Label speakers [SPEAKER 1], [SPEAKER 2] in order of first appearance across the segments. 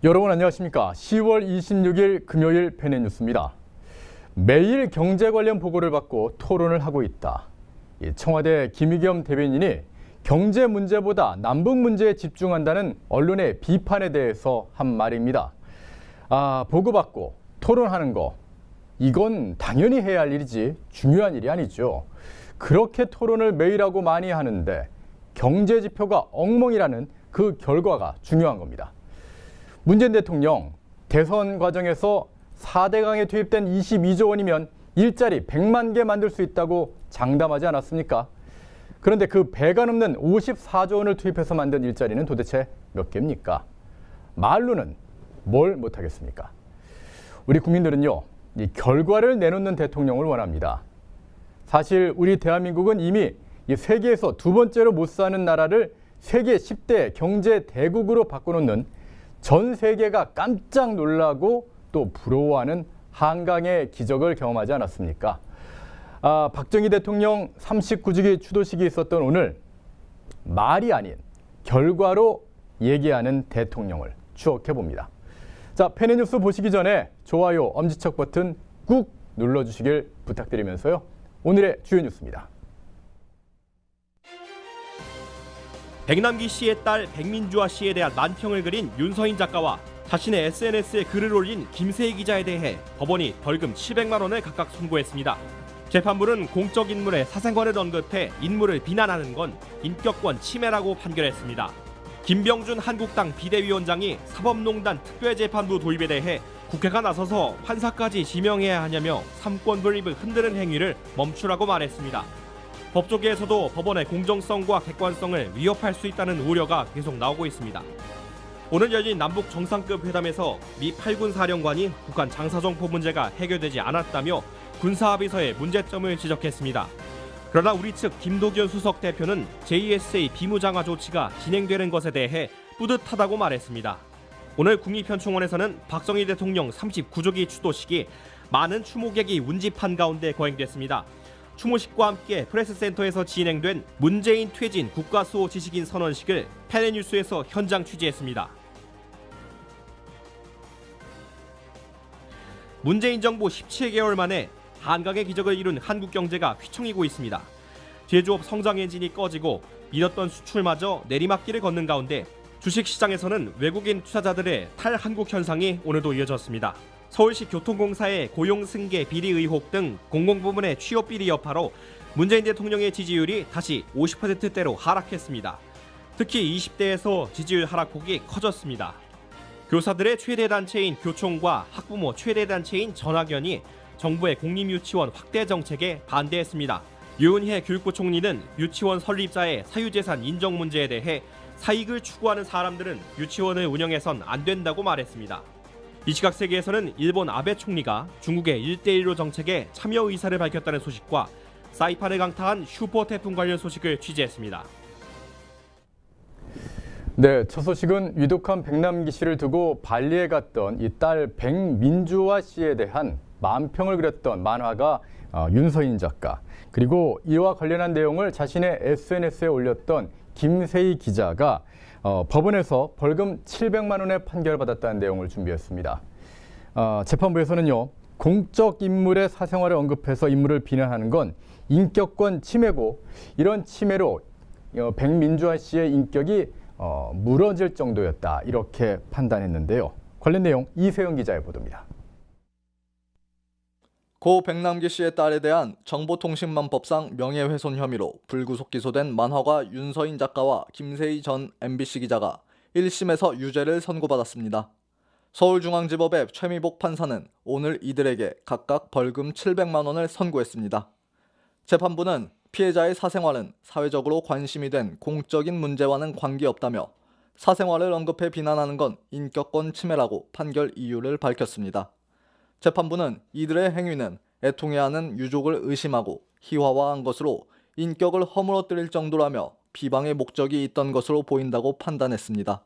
[SPEAKER 1] 여러분 안녕하십니까? 10월 26일 금요일 팬앤뉴스입니다. 매일 경제 관련 보고를 받고 토론을 하고 있다. 청와대 김의겸 대변인이 경제 문제보다 남북 문제에 집중한다는 언론의 비판에 대해서 한 말입니다. 보고받고 토론하는 거, 이건 당연히 해야 할 일이지 중요한 일이 아니죠. 그렇게 토론을 매일 하고 많이 하는데 경제 지표가 엉망이라는 그 결과가 중요한 겁니다. 문재인 대통령 대선 과정에서 4대강에 투입된 22조 원이면 일자리 100만 개 만들 수 있다고 장담하지 않았습니까? 그런데 그 배가 넘는 54조 원을 투입해서 만든 일자리는 도대체 몇 개입니까? 말로는 뭘 못하겠습니까? 우리 국민들은요, 이 결과를 내놓는 대통령을 원합니다. 사실 우리 대한민국은 이미 세계에서 두 번째로 못 사는 나라를 세계 10대 경제 대국으로 바꿔놓는 전 세계가 깜짝 놀라고 또 부러워하는 한강의 기적을 경험하지 않았습니까? 박정희 대통령 39주기 추도식이 있었던 오늘, 말이 아닌 결과로 얘기하는 대통령을 추억해봅니다. 자, 팬앤뉴스 보시기 전에 좋아요, 엄지척 버튼 꾹 눌러주시길 부탁드리면서요. 오늘의 주요 뉴스입니다.
[SPEAKER 2] 백남기 씨의 딸 백민주아 씨에 대한 난평을 그린 윤서인 작가와 자신의 SNS에 글을 올린 김세희 기자에 대해 법원이 벌금 700만 원을 각각 선고했습니다. 재판부는 공적 인물의 사생활을 언급해 인물을 비난하는 건 인격권 침해라고 판결했습니다. 김병준 한국당 비대위원장이 사법농단 특별재판부 도입에 대해 국회가 나서서 판사까지 지명해야 하냐며 삼권 분립을 흔드는 행위를 멈추라고 말했습니다. 법조계에서도 법원의 공정성과 객관성을 위협할 수 있다는 우려가 계속 나오고 있습니다. 오늘 열린 남북 정상급 회담에서 미 8군 사령관이 북한 장사정포 문제가 해결되지 않았다며 군사합의서의 문제점을 지적했습니다. 그러나 우리 측 김도겸 수석 대표는 JSA 비무장화 조치가 진행되는 것에 대해 뿌듯하다고 말했습니다. 오늘 국립현충원에서는 박정희 대통령 39주기 추도식이 많은 추모객이 운집한 가운데 거행됐습니다. 추모식과 함께 프레스센터에서 진행된 문재인 퇴진 국가수호 지식인 선언식을 팬앤뉴스에서 현장 취재했습니다. 문재인 정부 17개월 만에 한강의 기적을 이룬 한국 경제가 휘청이고 있습니다. 제조업 성장 엔진이 꺼지고 믿었던 수출마저 내리막길을 걷는 가운데 주식시장에서는 외국인 투자자들의 탈한국 현상이 오늘도 이어졌습니다. 서울시 교통공사의 고용 승계 비리 의혹 등 공공부문의 취업 비리 여파로 문재인 대통령의 지지율이 다시 50%대로 하락했습니다. 특히 20대에서 지지율 하락폭이 커졌습니다. 교사들의 최대 단체인 교총과 학부모 최대 단체인 전학연이 정부의 공립유치원 확대 정책에 반대했습니다. 유은혜 교육부 총리는 유치원 설립자의 사유재산 인정 문제에 대해 사익을 추구하는 사람들은 유치원을 운영해선 안 된다고 말했습니다. 이 시각 세계에서는 일본 아베 총리가 중국의 1대1로 정책에 참여 의사를 밝혔다는 소식과 사이판을 강타한 슈퍼 태풍 관련 소식을 취재했습니다.
[SPEAKER 1] 네, 첫 소식은 위독한 백남기 씨를 두고 발리에 갔던 이 딸 백민주아 씨에 대한 만평을 그렸던 만화가 윤서인 작가, 그리고 이와 관련한 내용을 자신의 SNS에 올렸던 김세희 기자가 법원에서 벌금 700만 원의 판결을 받았다는 내용을 준비했습니다. 재판부에서는요, 공적 인물의 사생활을 언급해서 인물을 비난하는 건 인격권 침해고, 이런 침해로 백민주아 씨의 인격이 무너질 정도였다, 이렇게 판단했는데요. 관련 내용 이세영 기자의 보도입니다.
[SPEAKER 3] 고 백남기 씨의 딸에 대한 정보통신망법상 명예훼손 혐의로 불구속 기소된 만화가 윤서인 작가와 김세희 전 MBC 기자가 1심에서 유죄를 선고받았습니다. 서울중앙지법의 최미복 판사는 오늘 이들에게 각각 벌금 700만 원을 선고했습니다. 재판부는 피해자의 사생활은 사회적으로 관심이 된 공적인 문제와는 관계없다며 사생활을 언급해 비난하는 건 인격권 침해라고 판결 이유를 밝혔습니다. 재판부는 이들의 행위는 애통해하는 유족을 의심하고 희화화한 것으로 인격을 허물어뜨릴 정도라며 비방의 목적이 있던 것으로 보인다고 판단했습니다.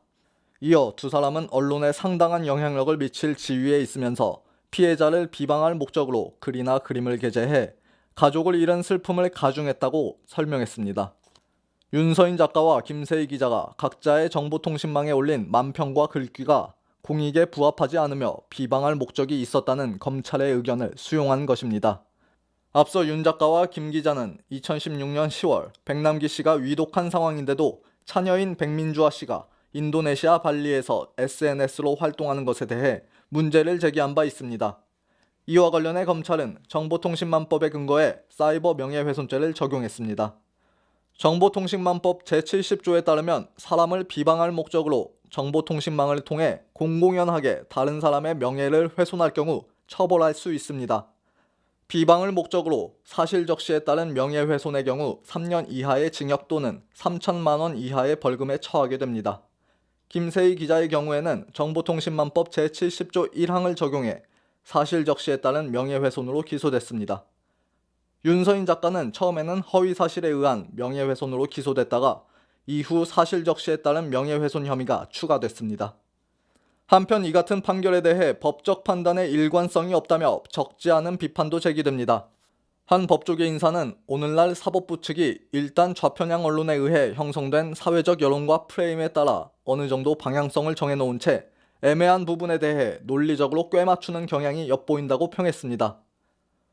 [SPEAKER 3] 이어 두 사람은 언론에 상당한 영향력을 미칠 지위에 있으면서 피해자를 비방할 목적으로 글이나 그림을 게재해 가족을 잃은 슬픔을 가중했다고 설명했습니다. 윤서인 작가와 김세희 기자가 각자의 정보통신망에 올린 만평과 글귀가 공익에 부합하지 않으며 비방할 목적이 있었다는 검찰의 의견을 수용한 것입니다. 앞서 윤 작가와 김 기자는 2016년 10월 백남기 씨가 위독한 상황인데도 차녀인 백민주아 씨가 인도네시아 발리에서 SNS로 활동하는 것에 대해 문제를 제기한 바 있습니다. 이와 관련해 검찰은 정보통신망법에 근거해 사이버 명예훼손죄를 적용했습니다. 정보통신망법 제70조에 따르면 사람을 비방할 목적으로 정보통신망을 통해 공공연하게 다른 사람의 명예를 훼손할 경우 처벌할 수 있습니다. 비방을 목적으로 사실 적시에 따른 명예훼손의 경우 3년 이하의 징역 또는 3천만 원 이하의 벌금에 처하게 됩니다. 김세희 기자의 경우에는 정보통신망법 제70조 1항을 적용해 사실 적시에 따른 명예훼손으로 기소됐습니다. 윤서인 작가는 처음에는 허위 사실에 의한 명예훼손으로 기소됐다가 이후 사실 적시에 따른 명예훼손 혐의가 추가됐습니다. 한편 이 같은 판결에 대해 법적 판단에 일관성이 없다며 적지 않은 비판도 제기됩니다. 한 법조계 인사는 오늘날 사법부 측이 일단 좌편향 언론에 의해 형성된 사회적 여론과 프레임에 따라 어느 정도 방향성을 정해놓은 채 애매한 부분에 대해 논리적으로 꿰맞추는 경향이 엿보인다고 평했습니다.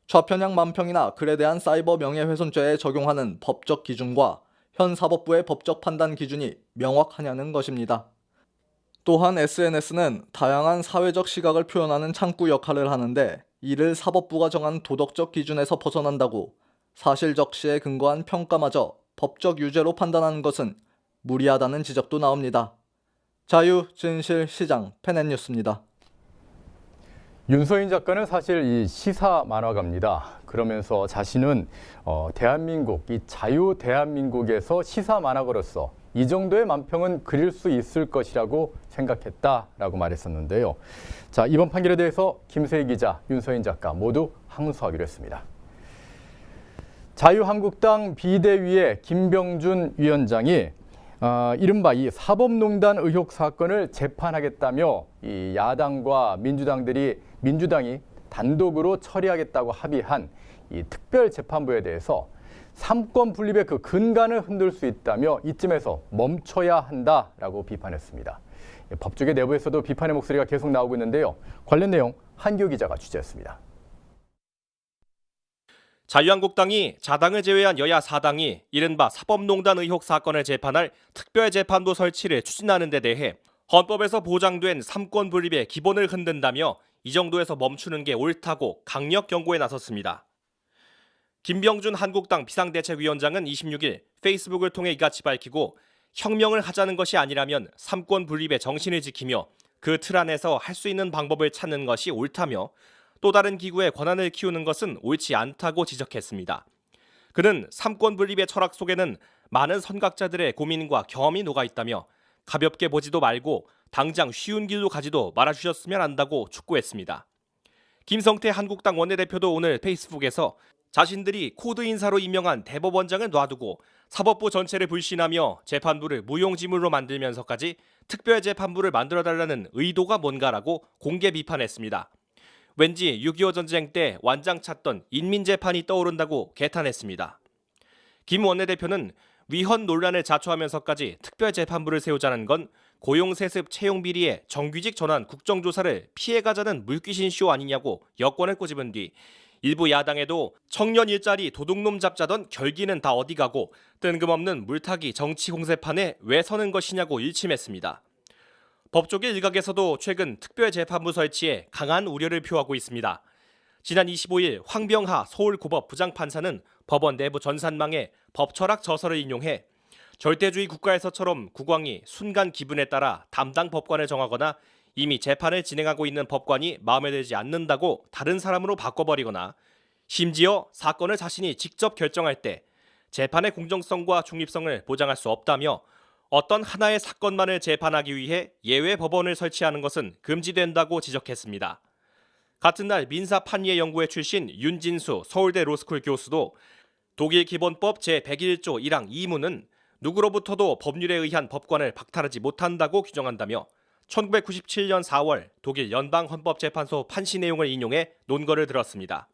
[SPEAKER 3] 좌편향 만평이나 글에 대한 사이버 명예훼손죄에 적용하는 법적 기준과 현 사법부의 법적 판단 기준이 명확하냐는 것입니다. 또한 SNS는 다양한 사회적 시각을 표현하는 창구 역할을 하는데 이를 사법부가 정한 도덕적 기준에서 벗어난다고 사실 적시에 근거한 평가마저 법적 유죄로 판단하는 것은 무리하다는 지적도 나옵니다. 자유, 진실, 시장, 펜앤뉴스입니다.
[SPEAKER 1] 윤서인 작가는 사실 이 시사 만화가입니다. 그러면서 자신은 대한민국, 이 자유 대한민국에서 시사 만화가로서 이 정도의 만평은 그릴 수 있을 것이라고 생각했다라고 말했었는데요. 자, 이번 판결에 대해서 김세희 기자, 윤서인 작가 모두 항소하기로 했습니다. 자유한국당 비대위의 김병준 위원장이 이른바 이 사법농단 의혹 사건을 재판하겠다며 이 야당과 민주당이 단독으로 처리하겠다고 합의한 이 특별재판부에 대해서 삼권 분립의 그 근간을 흔들 수 있다며 이쯤에서 멈춰야 한다라고 비판했습니다. 법조계 내부에서도 비판의 목소리가 계속 나오고 있는데요. 관련 내용 한규 기자가 취재했습니다.
[SPEAKER 2] 자유한국당이 자당을 제외한 여야 4당이 이른바 사법농단 의혹 사건을 재판할 특별재판부 설치를 추진하는 데 대해 헌법에서 보장된 삼권 분립의 기본을 흔든다며 이 정도에서 멈추는 게 옳다고 강력 경고에 나섰습니다. 김병준 한국당 비상대책위원장은 26일 페이스북을 통해 이같이 밝히고 혁명을 하자는 것이 아니라면 삼권 분립의 정신을 지키며 그 틀 안에서 할 수 있는 방법을 찾는 것이 옳다며 또 다른 기구의 권한을 키우는 것은 옳지 않다고 지적했습니다. 그는 삼권 분립의 철학 속에는 많은 선각자들의 고민과 경험이 녹아 있다며 가볍게 보지도 말고 당장 쉬운 길로 가지도 말아주셨으면 한다고 촉구했습니다. 김성태 한국당 원내대표도 오늘 페이스북에서 자신들이 코드 인사로 임명한 대법원장을 놔두고 사법부 전체를 불신하며 재판부를 무용지물로 만들면서까지 특별재판부를 만들어달라는 의도가 뭔가라고 공개 비판했습니다. 왠지 6.25 전쟁 때 완장 찾던 인민재판이 떠오른다고 개탄했습니다. 김 원내대표는 위헌 논란을 자초하면서까지 특별재판부를 세우자는 건 고용세습 채용비리의 정규직 전환 국정조사를 피해가자는 물귀신쇼 아니냐고 여권을 꼬집은 뒤 일부 야당에도 청년 일자리 도둑놈 잡자던 결기는 다 어디 가고 뜬금없는 물타기 정치 공세판에 왜 서는 것이냐고 일침했습니다. 법조계 일각에서도 최근 특별재판부 설치에 강한 우려를 표하고 있습니다. 지난 25일 황병하 서울고법 부장판사는 법원 내부 전산망에 법철학 저서를 인용해 절대주의 국가에서처럼 국왕이 순간 기분에 따라 담당 법관을 정하거나 이미 재판을 진행하고 있는 법관이 마음에 들지 않는다고 다른 사람으로 바꿔버리거나 심지어 사건을 자신이 직접 결정할 때 재판의 공정성과 중립성을 보장할 수 없다며 어떤 하나의 사건만을 재판하기 위해 예외 법원을 설치하는 것은 금지된다고 지적했습니다. 같은 날 민사 판례 연구회 출신 윤진수 서울대 로스쿨 교수도 독일 기본법 제101조 1항 2무는 누구로부터도 법률에 의한 법관을 박탈하지 못한다고 규정한다며 1997년 4월 독일 연방헌법재판소 판시 내용을 인용해 논거를 들었습니다.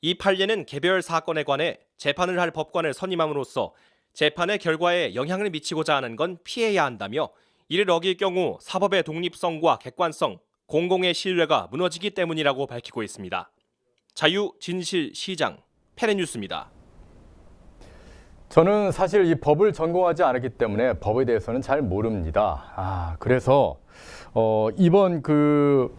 [SPEAKER 2] 이 판례는 개별 사건에 관해 재판을 할 법관을 선임함으로써 재판의 결과에 영향을 미치고자 하는 건 피해야 한다며 이를 어길 경우 사법의 독립성과 객관성, 공공의 신뢰가 무너지기 때문이라고 밝히고 있습니다. 자유, 진실, 시장, 페레뉴스입니다.
[SPEAKER 1] 저는 사실 이 법을 전공하지 않았기 때문에 법에 대해서는 잘 모릅니다. 그래서 이번 그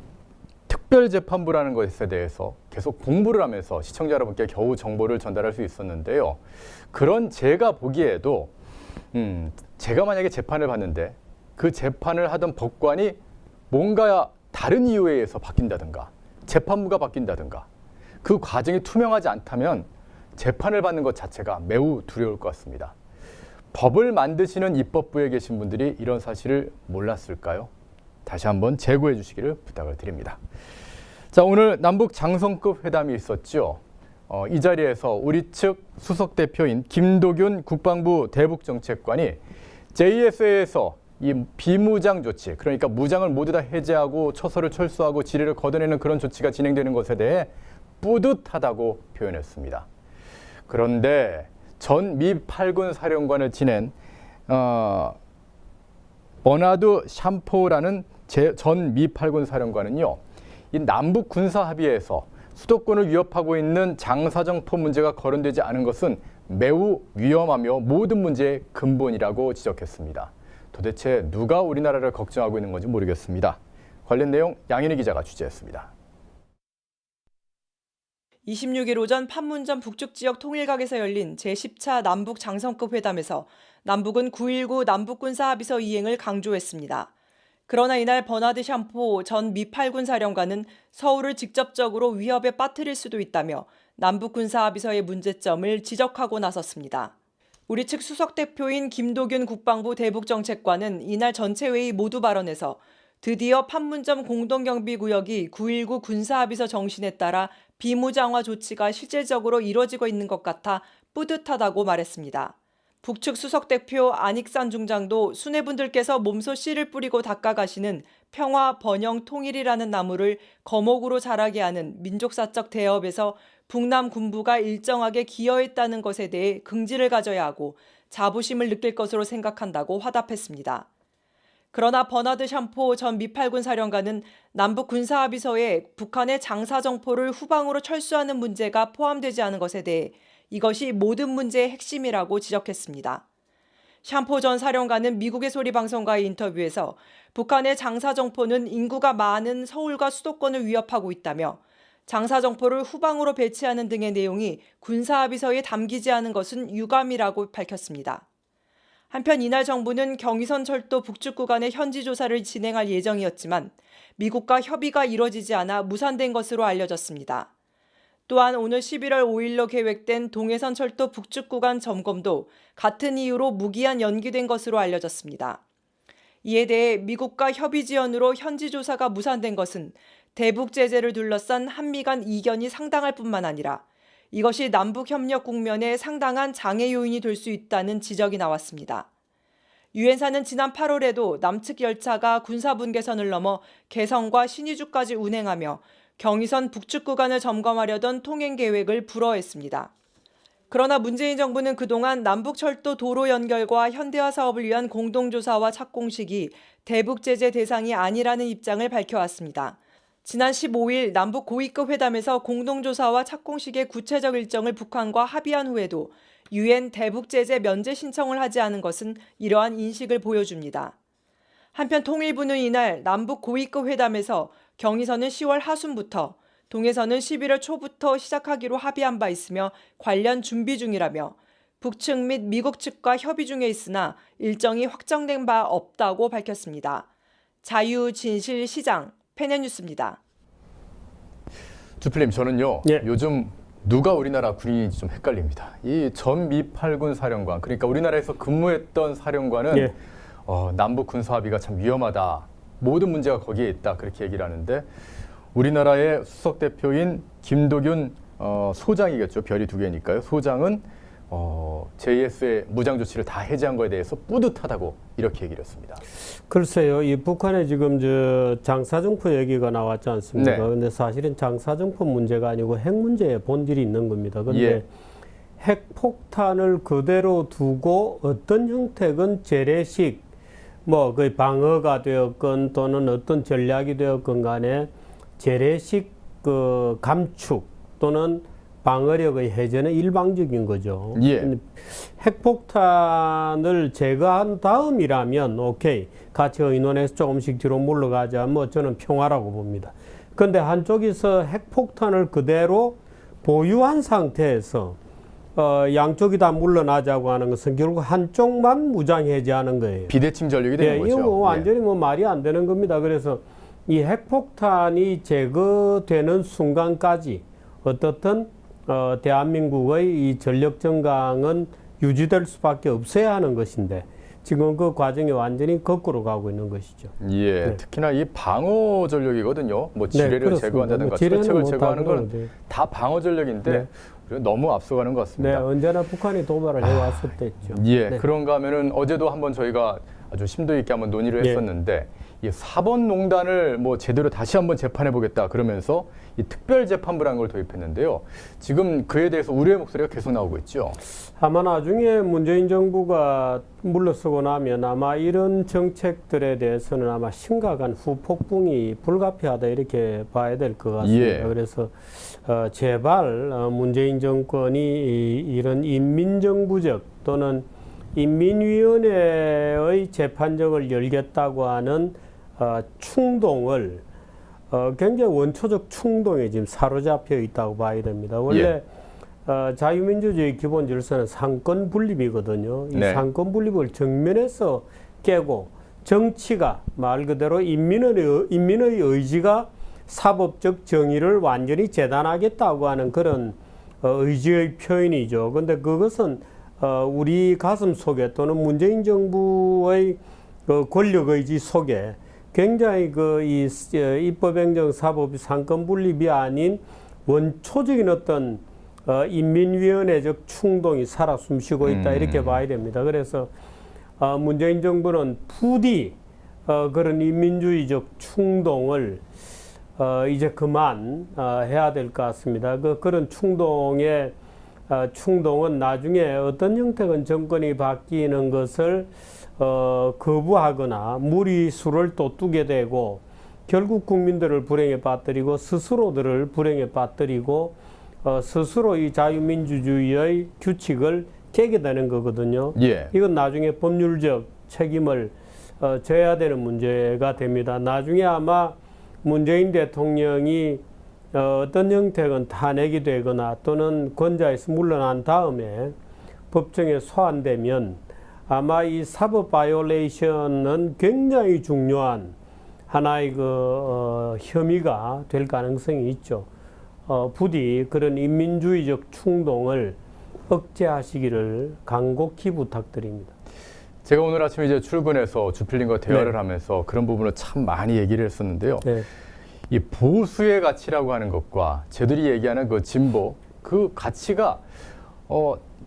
[SPEAKER 1] 특별재판부라는 것에 대해서 계속 공부를 하면서 시청자 여러분께 겨우 정보를 전달할 수 있었는데요. 그런 제가 보기에도 제가 만약에 재판을 받는데 그 재판을 하던 법관이 뭔가 다른 이유에 의해서 바뀐다든가 재판부가 바뀐다든가 그 과정이 투명하지 않다면 재판을 받는 것 자체가 매우 두려울 것 같습니다. 법을 만드시는 입법부에 계신 분들이 이런 사실을 몰랐을까요? 다시 한번 재고해 주시기를 부탁을 드립니다. 자, 오늘 남북 장성급 회담이 있었죠. 이 자리에서 우리 측 수석 대표인 김도균 국방부 대북정책관이 JSA에서 이 비무장 조치, 그러니까 무장을 모두 다 해제하고 처소를 철수하고 지뢰를 걷어내는 그런 조치가 진행되는 것에 대해 뿌듯하다고 표현했습니다. 그런데 전 미 8군 사령관을 지낸 버나드 샴포라는 전 미 8군 사령관은요, 이 남북 군사 합의에서 수도권을 위협하고 있는 장사정포 문제가 거론되지 않은 것은 매우 위험하며 모든 문제의 근본이라고 지적했습니다. 도대체 누가 우리나라를 걱정하고 있는 건지 모르겠습니다. 관련 내용 양현희 기자가 취재했습니다.
[SPEAKER 4] 26일 오전 판문점 북측 지역 통일각에서 열린 제10차 남북 장성급 회담에서 남북은 9.19 남북군사합의서 이행을 강조했습니다. 그러나 이날 버나드 샴포 전 미 8군 사령관은 서울을 직접적으로 위협에 빠뜨릴 수도 있다며 남북군사합의서의 문제점을 지적하고 나섰습니다. 우리 측 수석 대표인 김도균 국방부 대북정책관은 이날 전체 회의 모두 발언에서 드디어 판문점 공동경비구역이 9.19 군사합의서 정신에 따라 비무장화 조치가 실질적으로 이뤄지고 있는 것 같아 뿌듯하다고 말했습니다. 북측 수석 대표 안익산 중장도 수뇌분들께서 몸소 씨를 뿌리고 닦아가시는 평화, 번영, 통일이라는 나무를 거목으로 자라게 하는 민족사적 대업에서 북남 군부가 일정하게 기여했다는 것에 대해 긍지를 가져야 하고 자부심을 느낄 것으로 생각한다고 화답했습니다. 그러나 버나드 샴포 전 미 8군 사령관은 남북 군사합의서에 북한의 장사정포를 후방으로 철수하는 문제가 포함되지 않은 것에 대해 이것이 모든 문제의 핵심이라고 지적했습니다. 샴포 전 사령관은 미국의 소리 방송과의 인터뷰에서 북한의 장사정포는 인구가 많은 서울과 수도권을 위협하고 있다며 장사정포를 후방으로 배치하는 등의 내용이 군사합의서에 담기지 않은 것은 유감이라고 밝혔습니다. 한편 이날 정부는 경의선 철도 북측 구간의 현지 조사를 진행할 예정이었지만 미국과 협의가 이뤄지지 않아 무산된 것으로 알려졌습니다. 또한 오늘 11월 5일로 계획된 동해선 철도 북측 구간 점검도 같은 이유로 무기한 연기된 것으로 알려졌습니다. 이에 대해 미국과 협의 지연으로 현지 조사가 무산된 것은 대북 제재를 둘러싼 한미 간 이견이 상당할 뿐만 아니라 이것이 남북 협력 국면에 상당한 장애 요인이 될 수 있다는 지적이 나왔습니다. 유엔사는 지난 8월에도 남측 열차가 군사분계선을 넘어 개성과 신의주까지 운행하며 경의선 북측 구간을 점검하려던 통행 계획을 불허했습니다. 그러나 문재인 정부는 그동안 남북철도 도로 연결과 현대화 사업을 위한 공동조사와 착공식이 대북 제재 대상이 아니라는 입장을 밝혀왔습니다. 지난 15일 남북 고위급 회담에서 공동조사와 착공식의 구체적 일정을 북한과 합의한 후에도 유엔 대북 제재 면제 신청을 하지 않은 것은 이러한 인식을 보여줍니다. 한편 통일부는 이날 남북 고위급 회담에서 경의선은 10월 하순부터, 동해선은 11월 초부터 시작하기로 합의한 바 있으며 관련 준비 중이라며 북측 및 미국 측과 협의 중에 있으나 일정이 확정된 바 없다고 밝혔습니다. 자유, 진실, 시장, 페네뉴스입니다.
[SPEAKER 1] 주필님, 저는요, 요즘 누가 우리나라 군인인지 좀 헷갈립니다. 이 전 미 8군 사령관, 그러니까 우리나라에서 근무했던 사령관은 남북 군사 합의가 참 위험하다. 모든 문제가 거기에 있다. 그렇게 얘기를 하는데 우리나라의 수석 대표인 김도균 소장이겠죠. 별이 두 개니까요. 소장은 JS의 무장 조치를 다 해제한 거에 대해서 뿌듯하다고 이렇게 얘기를 했습니다.
[SPEAKER 5] 글쎄요, 이 북한에 지금 장사정포 얘기가 나왔지 않습니까? 그런데 사실은 장사정포 문제가 아니고 핵 문제에 본질이 있는 겁니다. 그런데 핵폭탄을 그대로 두고 어떤 형태건 재래식 뭐 그 방어가 되었건 또는 어떤 전략이 되었건 간에 재래식 그 감축 또는 방어력의 해제는 일방적인 거죠.
[SPEAKER 1] 예.
[SPEAKER 5] 핵폭탄을 제거한 다음이라면 오케이, 같이 의논해서 조금씩 뒤로 물러가자, 뭐 저는 평화라고 봅니다. 그런데 한쪽에서 핵폭탄을 그대로 보유한 상태에서 양쪽이 다 물러나자고 하는 것은 결국 한쪽만 무장 해제하는 거예요.
[SPEAKER 1] 비대칭 전력이 되는
[SPEAKER 5] 예,
[SPEAKER 1] 거죠.
[SPEAKER 5] 이거 뭐 완전히 뭐 말이 안 되는 겁니다. 그래서 이 핵폭탄이 제거되는 순간까지 어떻든 대한민국의 이 전력 정강은 유지될 수밖에 없어야 하는 것인데 지금 그 과정이 완전히 거꾸로 가고 있는 것이죠.
[SPEAKER 1] 예,
[SPEAKER 5] 네.
[SPEAKER 1] 특히나 이 방어 전력이거든요. 뭐 지뢰를
[SPEAKER 5] 그렇습니다.
[SPEAKER 1] 제거한다든가
[SPEAKER 5] 뭐 지뢰는
[SPEAKER 1] 수배책을
[SPEAKER 5] 뭐
[SPEAKER 1] 제거하는
[SPEAKER 5] 다
[SPEAKER 1] 건
[SPEAKER 5] 그런 거죠.
[SPEAKER 1] 다 방어 전력인데
[SPEAKER 5] 네.
[SPEAKER 1] 너무 앞서가는 것
[SPEAKER 5] 네,
[SPEAKER 1] 같습니다.
[SPEAKER 5] 언제나 북한이 도발을 해왔었댔죠.
[SPEAKER 1] 예,
[SPEAKER 5] 네.
[SPEAKER 1] 그런가 하면은 어제도 한번 저희가 아주 심도 있게 한번 논의를
[SPEAKER 5] 예.
[SPEAKER 1] 했었는데 이 4번 농단을 뭐 제대로 다시 한번 재판해 보겠다 그러면서 이 특별 재판부라는 걸 도입했는데요. 지금 그에 대해서 우려의 목소리가 계속 나오고 있죠.
[SPEAKER 5] 아마 나중에 문재인 정부가 물러서고 나면 아마 이런 정책들에 대해서는 아마 심각한 후폭풍이 불가피하다 이렇게 봐야 될 것 같습니다.
[SPEAKER 1] 예.
[SPEAKER 5] 그래서 제발 문재인 정권이 이런 인민정부적 또는 인민위원회의 재판정을 열겠다고 하는 충동을 굉장히 원초적 충동에 지금 사로잡혀 있다고 봐야 됩니다. 원래 자유민주주의 기본 질서는 상권 분립이거든요. 이
[SPEAKER 1] 네.
[SPEAKER 5] 상권 분립을 정면에서 깨고 정치가 말 그대로 인민의 의지가 사법적 정의를 완전히 재단하겠다고 하는 그런 의지의 표현이죠. 그런데 그것은 우리 가슴 속에 또는 문재인 정부의 권력의지 속에 굉장히 이 입법행정 사법 상권 분립이 아닌 원초적인 어떤 인민위원회적 충동이 살아 숨쉬고 있다 이렇게 봐야 됩니다. 그래서 문재인 정부는 부디 그런 인민주의적 충동을 이제 그만 해야 될 것 같습니다. 그런 충동은 나중에 어떤 형태건 정권이 바뀌는 것을 거부하거나 무리수를 또 두게 되고 결국 국민들을 불행에 빠뜨리고 스스로들을 불행에 빠뜨리고 스스로 이 자유민주주의의 규칙을 깨게 되는 거거든요.
[SPEAKER 1] 예.
[SPEAKER 5] 이건 나중에 법률적 책임을 져야 되는 문제가 됩니다. 나중에 아마 문재인 대통령이 어떤 형태건 탄핵이 되거나 또는 권좌에서 물러난 다음에 법정에 소환되면 아마 이 사법 바이올레이션은 굉장히 중요한 하나의 혐의가 될 가능성이 있죠. 부디 그런 인민주의적 충동을 억제하시기를 간곡히 부탁드립니다.
[SPEAKER 1] 제가 오늘 아침에 이제 출근해서 주필님과 대화를
[SPEAKER 5] 네.
[SPEAKER 1] 하면서 그런 부분을 참 많이 얘기를 했었는데요.
[SPEAKER 5] 네.
[SPEAKER 1] 이 보수의 가치라고 하는 것과 쟤들이 얘기하는 그 진보, 그 가치가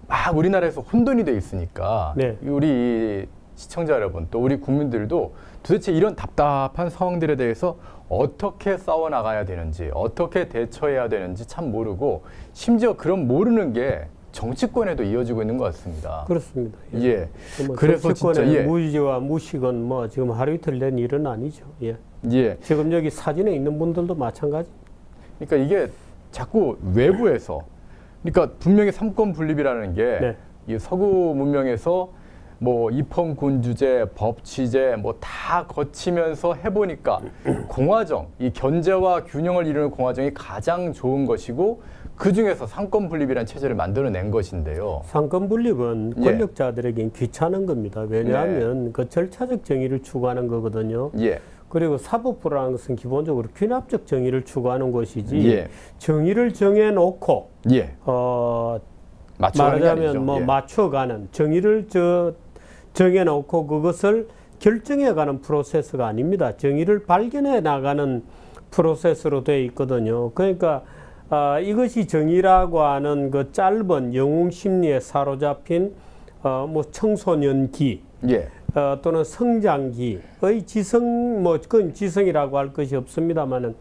[SPEAKER 1] 막 우리나라에서 혼돈이 돼 있으니까
[SPEAKER 5] 네.
[SPEAKER 1] 우리 시청자 여러분 또 우리 국민들도 도대체 이런 답답한 상황들에 대해서 어떻게 싸워 나가야 되는지 어떻게 대처해야 되는지 참 모르고 심지어 그런 모르는 게 정치권에도 이어지고 있는 것 같습니다.
[SPEAKER 5] 그렇습니다.
[SPEAKER 1] 예.
[SPEAKER 5] 뭐
[SPEAKER 1] 그래서 진짜
[SPEAKER 5] 정치권의 무지와 무식은 뭐 지금 하루 이틀 된 일은 아니죠. 예.
[SPEAKER 1] 예.
[SPEAKER 5] 지금 여기 사진에 있는 분들도 마찬가지.
[SPEAKER 1] 그러니까 이게 자꾸 외부에서 그러니까 분명히 삼권 분립이라는 게 이 서구 문명에서 뭐 입헌군주제, 법치제 뭐 다 거치면서 해보니까 공화정, 이 견제와 균형을 이루는 공화정이 가장 좋은 것이고 그 중에서 삼권 분립이라는 체제를 만들어낸 것인데요.
[SPEAKER 5] 상권 분립은
[SPEAKER 1] 예.
[SPEAKER 5] 권력자들에겐 귀찮은 겁니다. 왜냐하면 그 절차적 정의를 추구하는 거거든요.
[SPEAKER 1] 예.
[SPEAKER 5] 그리고 사법부라는 것은 기본적으로 귀납적 정의를 추구하는 것이지
[SPEAKER 1] 예.
[SPEAKER 5] 정의를 정해놓고
[SPEAKER 1] 예. 맞춰가는 게 아니죠.
[SPEAKER 5] 말하자면 뭐
[SPEAKER 1] 예.
[SPEAKER 5] 맞춰가는 정의를 정해놓고 그것을 결정해가는 프로세스가 아닙니다. 정의를 발견해 나가는 프로세스로 되어 있거든요. 그러니까 이것이 정의라고 하는 그 짧은 영웅 심리에 사로잡힌 뭐 청소년기
[SPEAKER 1] 예.
[SPEAKER 5] 또는 성장기의 지성, 뭐 그건 지성이라고 할 것이 없습니다만은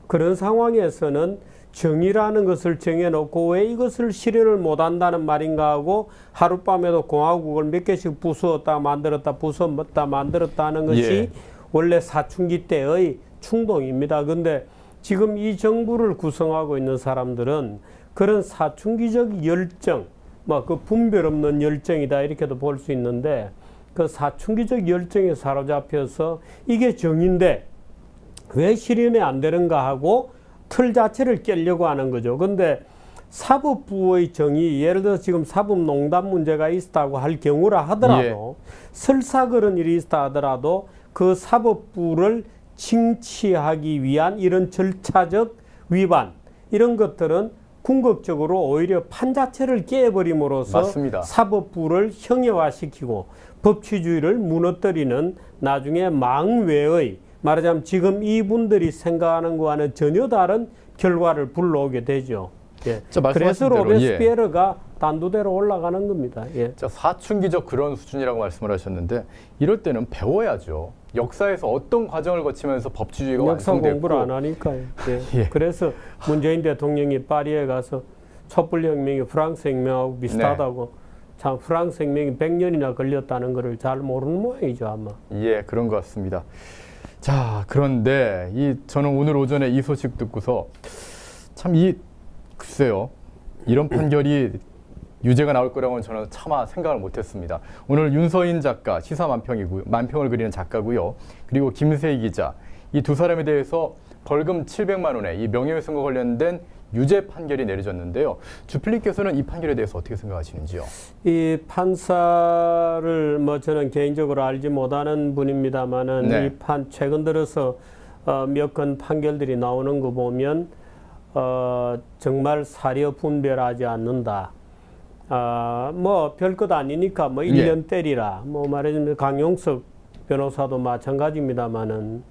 [SPEAKER 5] 그런 상황에서는 정의라는 것을 정해놓고 왜 이것을 실현을 못한다는 말인가 하고 하룻밤에도 공화국을 몇 개씩 부수었다 만들었다 부수었다 만들었다 하는 것이
[SPEAKER 1] 예.
[SPEAKER 5] 원래 사춘기 때의 충동입니다. 그런데 지금 이 정부를 구성하고 있는 사람들은 그런 사춘기적 열정, 뭐 그 분별 없는 열정이다 이렇게도 볼 수 있는데 그 사춘기적 열정에 사로잡혀서 이게 정의인데 왜 실현이 안 되는가 하고 틀 자체를 깨려고 하는 거죠. 근데 사법부의 정의, 예를 들어서 지금 사법농단 문제가 있다고 할 경우라 하더라도 설사 그런 일이 있다 하더라도 그 사법부를 칭치하기 위한 이런 절차적 위반 이런 것들은 궁극적으로 오히려 판 자체를 깨버림으로써
[SPEAKER 1] 맞습니다.
[SPEAKER 5] 사법부를 형해화시키고 법치주의를 무너뜨리는 나중에 망외의 말하자면 지금 이분들이 생각하는 것과는 전혀 다른 결과를 불러오게 되죠. 예.
[SPEAKER 1] 자, 말씀하신
[SPEAKER 5] 그래서
[SPEAKER 1] 대로,
[SPEAKER 5] 로베스피에르가 단두대로 올라가는 겁니다. 예.
[SPEAKER 1] 자, 사춘기적 그런 수준이라고 말씀을 하셨는데 이럴 때는 배워야죠. 역사에서 어떤 과정을 거치면서 법치주의가
[SPEAKER 5] 역사
[SPEAKER 1] 완성됐고
[SPEAKER 5] 공부를 안 하니까요. 예.
[SPEAKER 1] 예.
[SPEAKER 5] 그래서 문재인 대통령이 파리에 가서 촛불 혁명이 프랑스 혁명하고 비슷하다고 참 프랑스 혁명이 100년이나 걸렸다는 것을 잘 모르는 모양이죠 아마.
[SPEAKER 1] 예, 그런 것 같습니다. 자, 그런데 저는 오늘 오전에 이 소식 듣고서 참 글쎄요, 이런 판결이 유죄가 나올 거라고는 저는 차마 생각을 못했습니다. 오늘 윤서인 작가, 시사 만평을 그리는 작가고요. 그리고 김세희 기자, 이 두 사람에 대해서 벌금 700만 원의 이 명예훼손과 관련된 유죄 판결이 내려졌는데요. 주필님께서는 이 판결에 대해서 어떻게 생각하시는지요?
[SPEAKER 5] 이 판사를 뭐 저는 개인적으로 알지 못하는 분입니다만은
[SPEAKER 1] 네.
[SPEAKER 5] 이 최근 들어서 몇 건 판결들이 나오는 거 보면 정말 사려 분별하지 않는다. 뭐 별것 아니니까 뭐 1년 때리라. 뭐 말하자면 강용석 변호사도 마찬가지입니다만은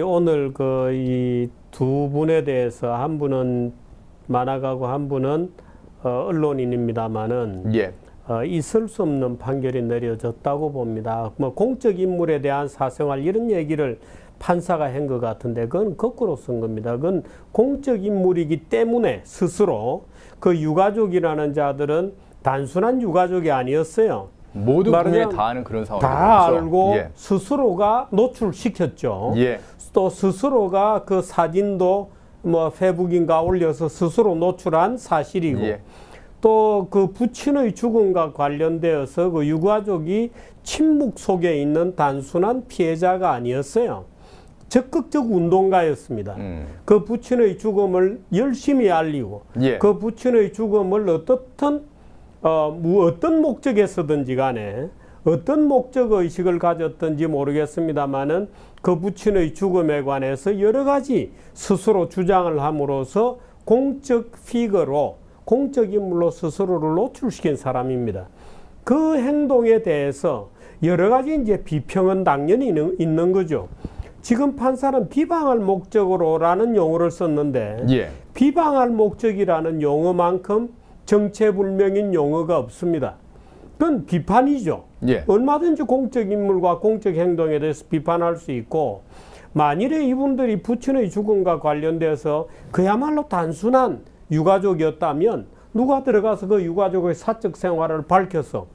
[SPEAKER 5] 오늘 이 두 분에 대해서 한 분은 만화가고 한 분은 언론인입니다만은 있을 수 없는 판결이 내려졌다고 봅니다. 뭐 공적 인물에 대한 사생활 이런 얘기를 판사가 한 것 같은데 그건 거꾸로 쓴 겁니다. 그건 공적 인물이기 때문에 스스로 그 유가족이라는 자들은 단순한 유가족이 아니었어요.
[SPEAKER 1] 모두 국민이 다 아는 그런 상황이죠.
[SPEAKER 5] 다 알고 스스로가 노출시켰죠. 또 스스로가 그 사진도 뭐 페북인가 올려서 스스로 노출한 사실이고 또 그 부친의 죽음과 관련되어서 그 유가족이 침묵 속에 있는 단순한 피해자가 아니었어요. 적극적 운동가였습니다. 그 부친의 죽음을 열심히 알리고 그 부친의 죽음을 어떤 목적에서든지 간에 어떤 목적의식을 가졌든지 모르겠습니다만은 그 부친의 죽음에 관해서 여러 가지 스스로 주장을 함으로써 공적 피거로 공적 인물로 스스로를 노출시킨 사람입니다. 그 행동에 대해서 여러 가지 이제 비평은 당연히 있는 거죠. 지금 판사는 비방할 목적으로라는 용어를 썼는데 비방할 목적이라는 용어만큼 정체불명인 용어가 없습니다. 그건 비판이죠. 얼마든지 공적 인물과 공적 행동에 대해서 비판할 수 있고 만일에 이분들이 부친의 죽음과 관련돼서 그야말로 단순한 유가족이었다면 누가 들어가서 그 유가족의 사적 생활을 밝혀서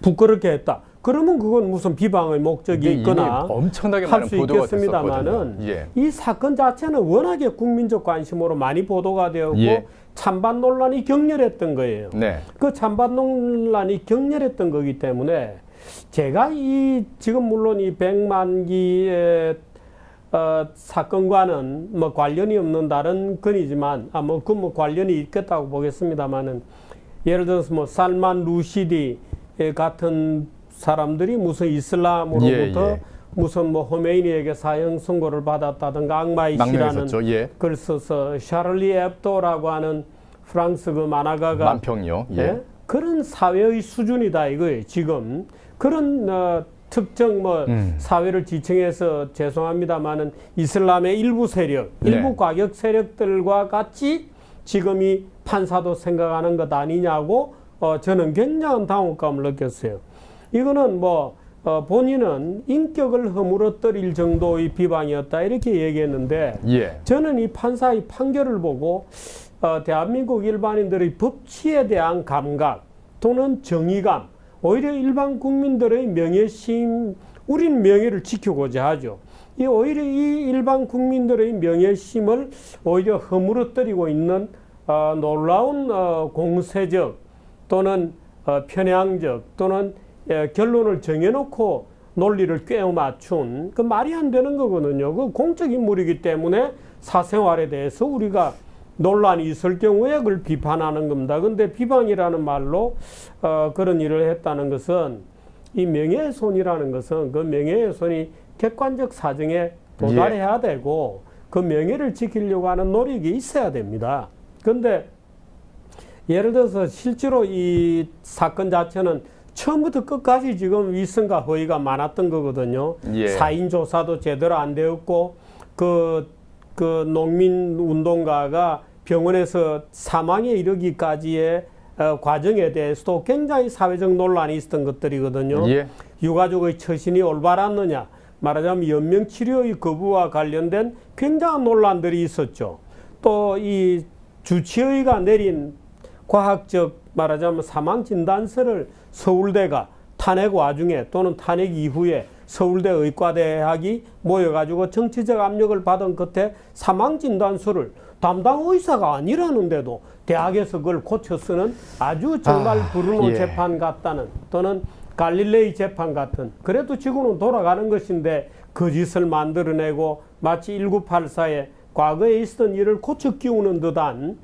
[SPEAKER 5] 부끄럽게 했다. 그러면 그건 무슨 비방의 목적이 있거나
[SPEAKER 1] 엄청나게
[SPEAKER 5] 할
[SPEAKER 1] 많은
[SPEAKER 5] 수
[SPEAKER 1] 보도가
[SPEAKER 5] 있겠습니다만은
[SPEAKER 1] 됐었거든요.
[SPEAKER 5] 이 사건 자체는 워낙에 국민적 관심으로 많이 보도가 되었고 찬반 논란이 격렬했던 거예요. 그 찬반 논란이 격렬했던 거기 때문에 제가 지금 물론 이 100만기의 사건과는 뭐 관련이 없는 다른 건이지만 뭐 관련이 있겠다고 보겠습니다만은 예를 들어서 뭐 살만 루시디 같은 사람들이 무슨 이슬람으로부터 무슨 뭐 호메이니에게 사형 선고를 받았다든가 악마의 시라는 글 써서 샤를리 앱도라고 하는 프랑스 그 만화가가
[SPEAKER 1] 만평이요.
[SPEAKER 5] 그런 사회의 수준이다 이거예요. 지금 그런 특정 뭐 사회를 지칭해서 죄송합니다만은 이슬람의 일부 세력, 일부 과격 세력들과 같이 지금 이 판사도 생각하는 것 아니냐고 저는 굉장한 당혹감을 느꼈어요. 이거는 뭐 본인은 인격을 허물어뜨릴 정도의 비방이었다 이렇게 얘기했는데
[SPEAKER 1] 예.
[SPEAKER 5] 저는 이 판사의 판결을 보고 대한민국 일반인들의 법치에 대한 감각 또는 정의감, 오히려 일반 국민들의 명예심, 우리는 명예를 지키고자 하죠. 오히려 이 일반 국민들의 명예심을 오히려 허물어뜨리고 있는 놀라운 공세적 또는 편향적 또는 결론을 정해놓고 논리를 꿰어 맞춘 그 말이 안 되는 거거든요. 그 공적 인물이기 때문에 사생활에 대해서 우리가 논란이 있을 경우에 그걸 비판하는 겁니다. 근데 비방이라는 말로 그런 일을 했다는 것은 이 명예훼손이라는 것은 그 명예훼손이 객관적 사정에 도달해야 되고 그 명예를 지키려고 하는 노력이 있어야 됩니다. 근데 예를 들어서 실제로 이 사건 자체는 처음부터 끝까지 지금 위선과 허위가 많았던 거거든요.
[SPEAKER 1] 예.
[SPEAKER 5] 사인 조사도 제대로 안 되었고 그 농민 운동가가 병원에서 사망에 이르기까지의 과정에 대해서도 굉장히 사회적 논란이 있었던 것들이거든요.
[SPEAKER 1] 예.
[SPEAKER 5] 유가족의 처신이 올바랐느냐, 말하자면 연명치료의 거부와 관련된 굉장한 논란들이 있었죠. 또 이 주치의가 내린 과학적 말하자면 사망진단서를 서울대가 탄핵 와중에 또는 탄핵 이후에 서울대 의과대학이 모여가지고 정치적 압력을 받은 끝에 사망진단서를 담당 의사가 아니라는데도 대학에서 그걸 고쳐 쓰는 아주 정말 브루노
[SPEAKER 1] 예.
[SPEAKER 5] 재판 같다는 또는 갈릴레이 재판 같은 그래도 지구는 돌아가는 것인데 거짓을 만들어내고 마치 1984에 과거에 있었던 일을 고쳐 끼우는 듯한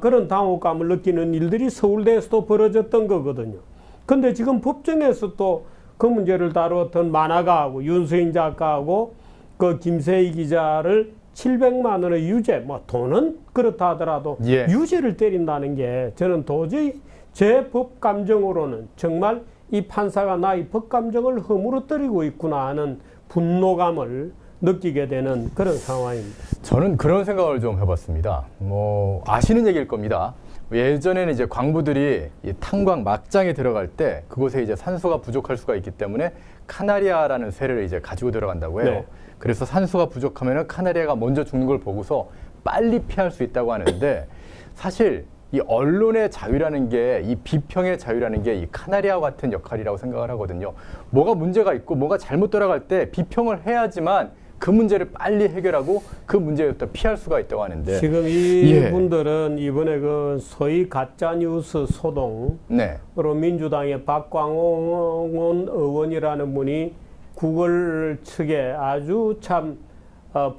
[SPEAKER 5] 그런 당혹감을 느끼는 일들이 서울대에서도 벌어졌던 거거든요. 근데 지금 법정에서 또 그 문제를 다루었던 만화가하고 윤서인 작가하고 그 김세희 기자를 700만 원의 유죄, 뭐 돈은 그렇다 하더라도
[SPEAKER 1] 예.
[SPEAKER 5] 유죄를 때린다는 게 저는 도저히 제 법 감정으로는 정말 이 판사가 나의 법 감정을 허물어뜨리고 있구나 하는 분노감을 느끼게 되는 그런 상황입니다.
[SPEAKER 1] 저는 그런 생각을 좀 해봤습니다. 뭐 아시는 얘기일 겁니다. 예전에는 이제 광부들이 이 탄광 막장에 들어갈 때 그곳에 이제 산소가 부족할 수가 있기 때문에 카나리아라는 새를 이제 가지고 들어간다고 해요.
[SPEAKER 5] 네.
[SPEAKER 1] 그래서 산소가 부족하면은 카나리아가 먼저 죽는 걸 보고서 빨리 피할 수 있다고 하는데 사실 이 언론의 자유라는 게 이 비평의 자유라는 게 이 카나리아와 같은 역할이라고 생각을 하거든요. 뭐가 문제가 있고 뭐가 잘못 돌아갈 때 비평을 해야지만 그 문제를 빨리 해결하고 그 문제부터 피할 수가 있다고 하는데
[SPEAKER 5] 지금 이분들은 이번에 그 소위 가짜뉴스 소동으로
[SPEAKER 1] 네.
[SPEAKER 5] 민주당의 박광온 의원이라는 분이 구글 측에 아주 참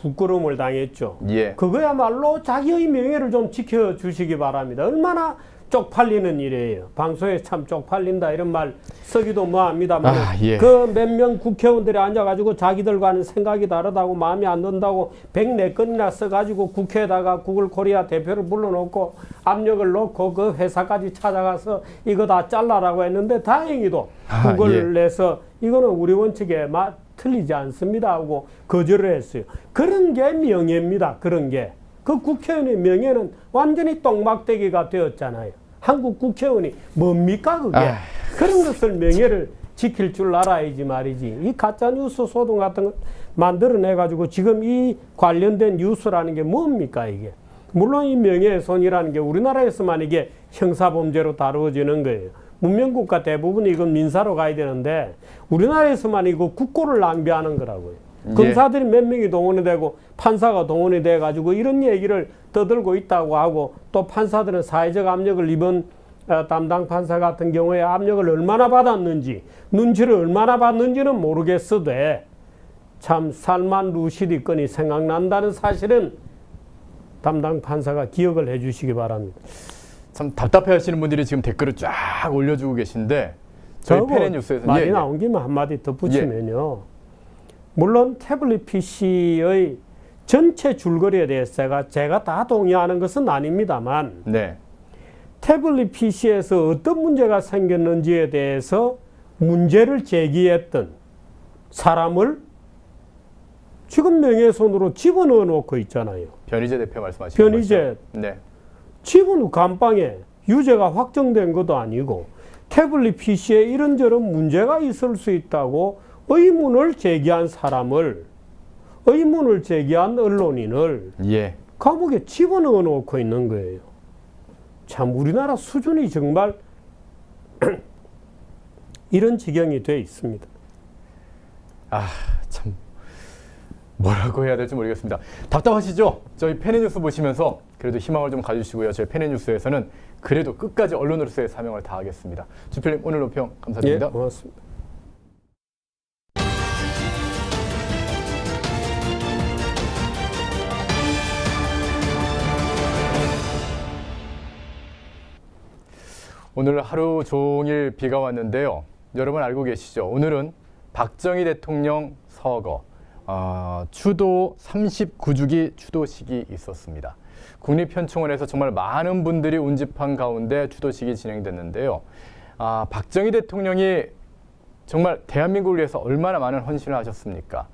[SPEAKER 5] 부끄러움을 당했죠.
[SPEAKER 1] 예.
[SPEAKER 5] 그거야말로 자기의 명예를 좀 지켜주시기 바랍니다. 얼마나 쪽팔리는 일이에요. 방송에 참 쪽팔린다 이런 말 쓰기도 뭐합니다만
[SPEAKER 1] 예.
[SPEAKER 5] 그 몇 명 국회의원들이 앉아가지고 자기들과는 생각이 다르다고 마음에 안 든다고 104건이나 써가지고 국회에다가 구글 코리아 대표를 불러놓고 압력을 놓고 그 회사까지 찾아가서 이거 다 잘라라고 했는데 다행히도 구글에서 이거는 우리 원칙에 틀리지 않습니다 하고 거절을 했어요. 그런 게 명예입니다. 그런 게. 그 국회의원의 명예는 완전히 똥막대기가 되었잖아요. 한국 국회의원이 뭡니까 그게. 그런 것을 명예를 지킬 줄 알아야지 말이지. 이 가짜뉴스 소동 같은 거 만들어내가지고 지금 이 관련된 뉴스라는 게 뭡니까 이게. 물론 이 명예훼손이라는 게 우리나라에서만 이게 형사범죄로 다루어지는 거예요. 문명국가 대부분 이건 민사로 가야 되는데 우리나라에서만 이거 국고를 낭비하는 거라고요. 검사들이 몇 명이 동원이 되고 판사가 동원이 돼가지고 이런 얘기를 떠들고 있다고 하고 또 판사들은 사회적 압력을 이번 담당 판사 같은 경우에 압력을 얼마나 받았는지 눈치를 얼마나 받는지는 모르겠어도 참 살만 루시디 건이 생각난다는 사실은 담당 판사가 기억을 해 주시기 바랍니다.
[SPEAKER 1] 참 답답해 하시는 분들이 지금 댓글을 쫙 올려주고 계신데 저희 페네뉴스에서
[SPEAKER 5] 말이 나온 김에 한마디 덧붙이면요. 물론 태블릿 PC의 전체 줄거리에 대해서 제가 다 동의하는 것은 아닙니다만
[SPEAKER 1] 네.
[SPEAKER 5] 태블릿 PC에서 어떤 문제가 생겼는지에 대해서 문제를 제기했던 사람을 지금 명예훼손으로 집어넣어 놓고 있잖아요.
[SPEAKER 1] 변희재 대표 말씀하시는
[SPEAKER 5] 변희재
[SPEAKER 1] 거죠? 네.
[SPEAKER 5] 집어넣고 감방에 유죄가 확정된 것도 아니고 태블릿 PC에 이런저런 문제가 있을 수 있다고 의문을 제기한 사람을, 의문을 제기한 언론인을
[SPEAKER 1] 예.
[SPEAKER 5] 감옥에 집어넣어 놓고 있는 거예요. 참 우리나라 수준이 정말 이런 지경이 돼 있습니다.
[SPEAKER 1] 아, 참 뭐라고 해야 될지 모르겠습니다. 답답하시죠? 저희 페네뉴스 보시면서 그래도 희망을 좀 가지시고요. 저희 페네뉴스에서는 그래도 끝까지 언론으로서의 사명을 다하겠습니다. 주필님 오늘 논평 감사드립니다.
[SPEAKER 5] 예, 고맙습니다.
[SPEAKER 1] 오늘 하루 종일 비가 왔는데요. 여러분 알고 계시죠? 오늘은 박정희 대통령 서거, 추도 39주기 추도식이 있었습니다. 국립현충원에서 정말 많은 분들이 운집한 가운데 추도식이 진행됐는데요. 박정희 대통령이 정말 대한민국을 위해서 얼마나 많은 헌신을 하셨습니까?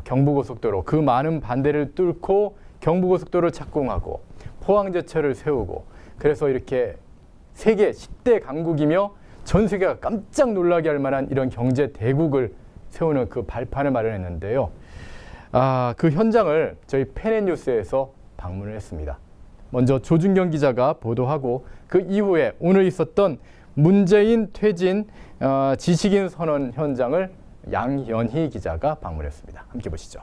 [SPEAKER 1] 경부고속도로 그 많은 반대를 뚫고 경부고속도로를 착공하고 포항제철을 세우고 그래서 이렇게 세계 10대 강국이며 전 세계가 깜짝 놀라게 할 만한 이런 경제 대국을 세우는 그 발판을 마련했는데요. 그 현장을 저희 페넷뉴스에서 방문을 했습니다. 먼저 조준경 기자가 보도하고 그 이후에 오늘 있었던 문재인 퇴진 지식인 선언 현장을 양연희 기자가 방문했습니다. 함께 보시죠.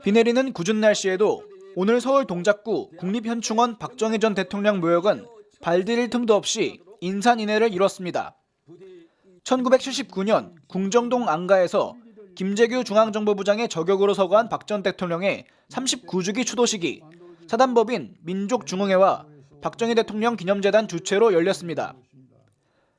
[SPEAKER 6] 비 내리는 궂은 날씨에도 오늘 서울 동작구 국립현충원 박정희 전 대통령 묘역은 발 디딜 틈도 없이 인산인해를 이뤘습니다. 1979년 궁정동 안가에서 김재규 중앙정보부장의 저격으로 서거한 박 전 대통령의 39주기 추도식이 사단법인 민족중흥회와 박정희 대통령 기념재단 주최로 열렸습니다.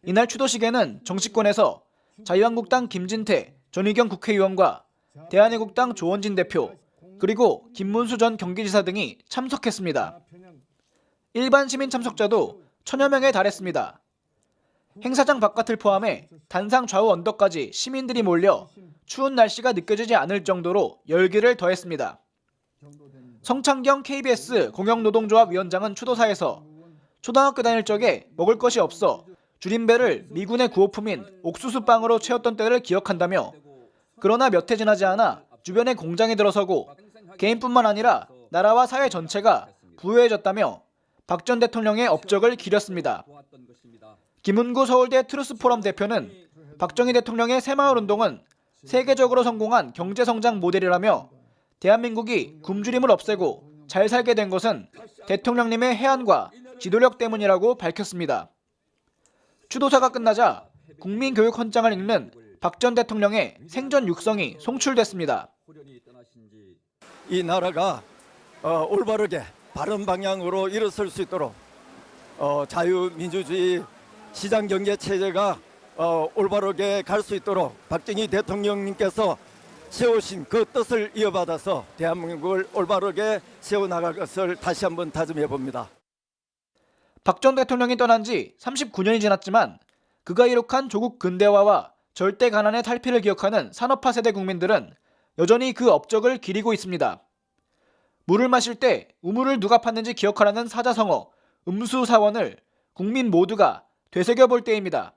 [SPEAKER 6] 이날 추도식에는 정치권에서 자유한국당 김진태, 전희경 국회의원과 대한애국당 조원진 대표, 그리고 김문수 전 경기지사 등이 참석했습니다. 일반 시민 참석자도 1000여 명에 달했습니다. 행사장 바깥을 포함해 단상 좌우 언덕까지 시민들이 몰려 추운 날씨가 느껴지지 않을 정도로 열기를 더했습니다. 성창경 KBS 공영노동조합 위원장은 추도사에서 초등학교 다닐 적에 먹을 것이 없어 줄임배를 미군의 구호품인 옥수수빵으로 채웠던 때를 기억한다며 그러나 몇 해 지나지 않아 주변에 공장이 들어서고 개인뿐만 아니라 나라와 사회 전체가 부유해졌다며 박 전 대통령의 업적을 기렸습니다. 김은구 서울대 트루스포럼 대표는 박정희 대통령의 새마을운동은 세계적으로 성공한 경제성장 모델이라며 대한민국이 굶주림을 없애고 잘 살게 된 것은 대통령님의 해안과 지도력 때문이라고 밝혔습니다. 추도사가 끝나자 국민교육헌장을 읽는 박 전 대통령의 생전 육성이 송출됐습니다.
[SPEAKER 7] 이 나라가 올바르게 바른 방향으로 일어설 수 있도록 자유민주주의 시장경제 체제가 올바르게 갈 수 있도록 박정희 대통령님께서 세우신 그 뜻을 이어받아서 대한민국을 올바르게 세워나갈 것을 다시 한번 다짐해 봅니다.
[SPEAKER 6] 박 전 대통령이 떠난 지 39년이 지났지만 그가 이룩한 조국 근대화와 절대 가난의 탈피를 기억하는 산업화 세대 국민들은 여전히 그 업적을 기리고 있습니다. 물을 마실 때 우물을 누가 팠는지 기억하라는 사자성어 음수사원을 국민 모두가 되새겨볼 때입니다.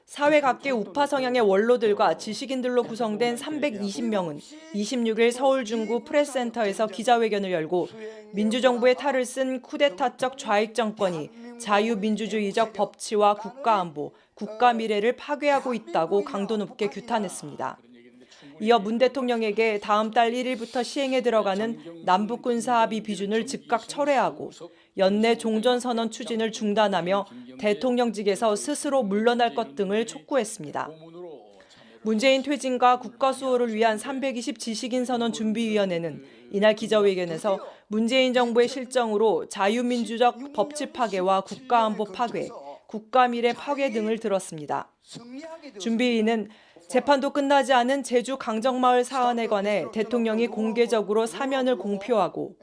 [SPEAKER 4] 사회 각계 우파 성향의 원로들과 지식인들로 구성된 320명은 26일 서울 중구 프레스센터에서 기자회견을 열고 민주정부의 탈을 쓴 쿠데타적 좌익 정권이 자유민주주의적 법치와 국가안보, 국가 미래를 파괴하고 있다고 강도 높게 규탄했습니다. 이어 문 대통령에게 다음 달 1일부터 시행에 들어가는 남북군사합의 비준을 즉각 철회하고 연내 종전선언 추진을 중단하며 대통령직에서 스스로 물러날 것 등을 촉구했습니다. 문재인 퇴진과 국가수호를 위한 320 지식인 선언 준비위원회는 이날 기자회견에서 문재인 정부의 실정으로 자유민주적 법치 파괴와 국가안보 파괴, 국가미래 파괴 등을 들었습니다. 준비위는 재판도 끝나지 않은 제주 강정마을 사안에 관해 대통령이 공개적으로 사면을 공표하고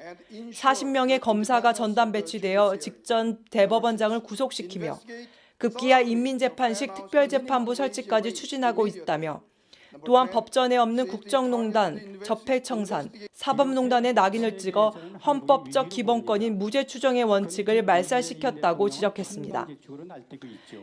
[SPEAKER 4] 40명의 검사가 전담 배치되어 직전 대법원장을 구속시키며 급기야 인민재판식 특별재판부 설치까지 추진하고 있다며 또한 법전에 없는 국정농단, 적폐청산, 사법농단의 낙인을 찍어 헌법적 기본권인 무죄 추정의 원칙을 말살시켰다고 지적했습니다.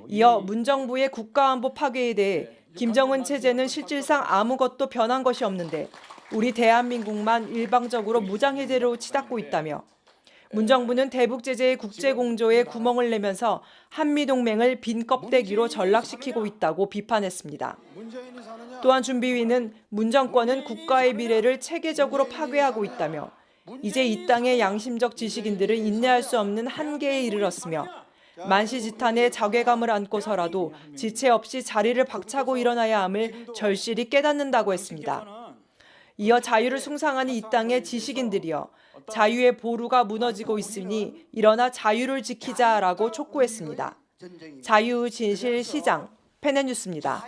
[SPEAKER 4] 이어 문정부의 국가안보 파괴에 대해 김정은 체제는 실질상 아무것도 변한 것이 없는데 우리 대한민국만 일방적으로 무장해제로 치닫고 있다며 문정부는 대북제재의 국제공조에 구멍을 내면서 한미동맹을 빈 껍데기로 전락시키고 있다고 비판했습니다. 또한 준비위는 문 정권은 국가의 미래를 체계적으로 파괴하고 있다며 이제 이 땅의 양심적 지식인들은 인내할 수 없는 한계에 이르렀으며 만시지탄의 자괴감을 안고서라도 지체 없이 자리를 박차고 일어나야 함을 절실히 깨닫는다고 했습니다. 이어 자유를 숭상하는 이 땅의 지식인들이여 자유의 보루가 무너지고 있으니 일어나 자유를 지키자라고 촉구했습니다. 자유, 진실, 시장, 페넷뉴스입니다.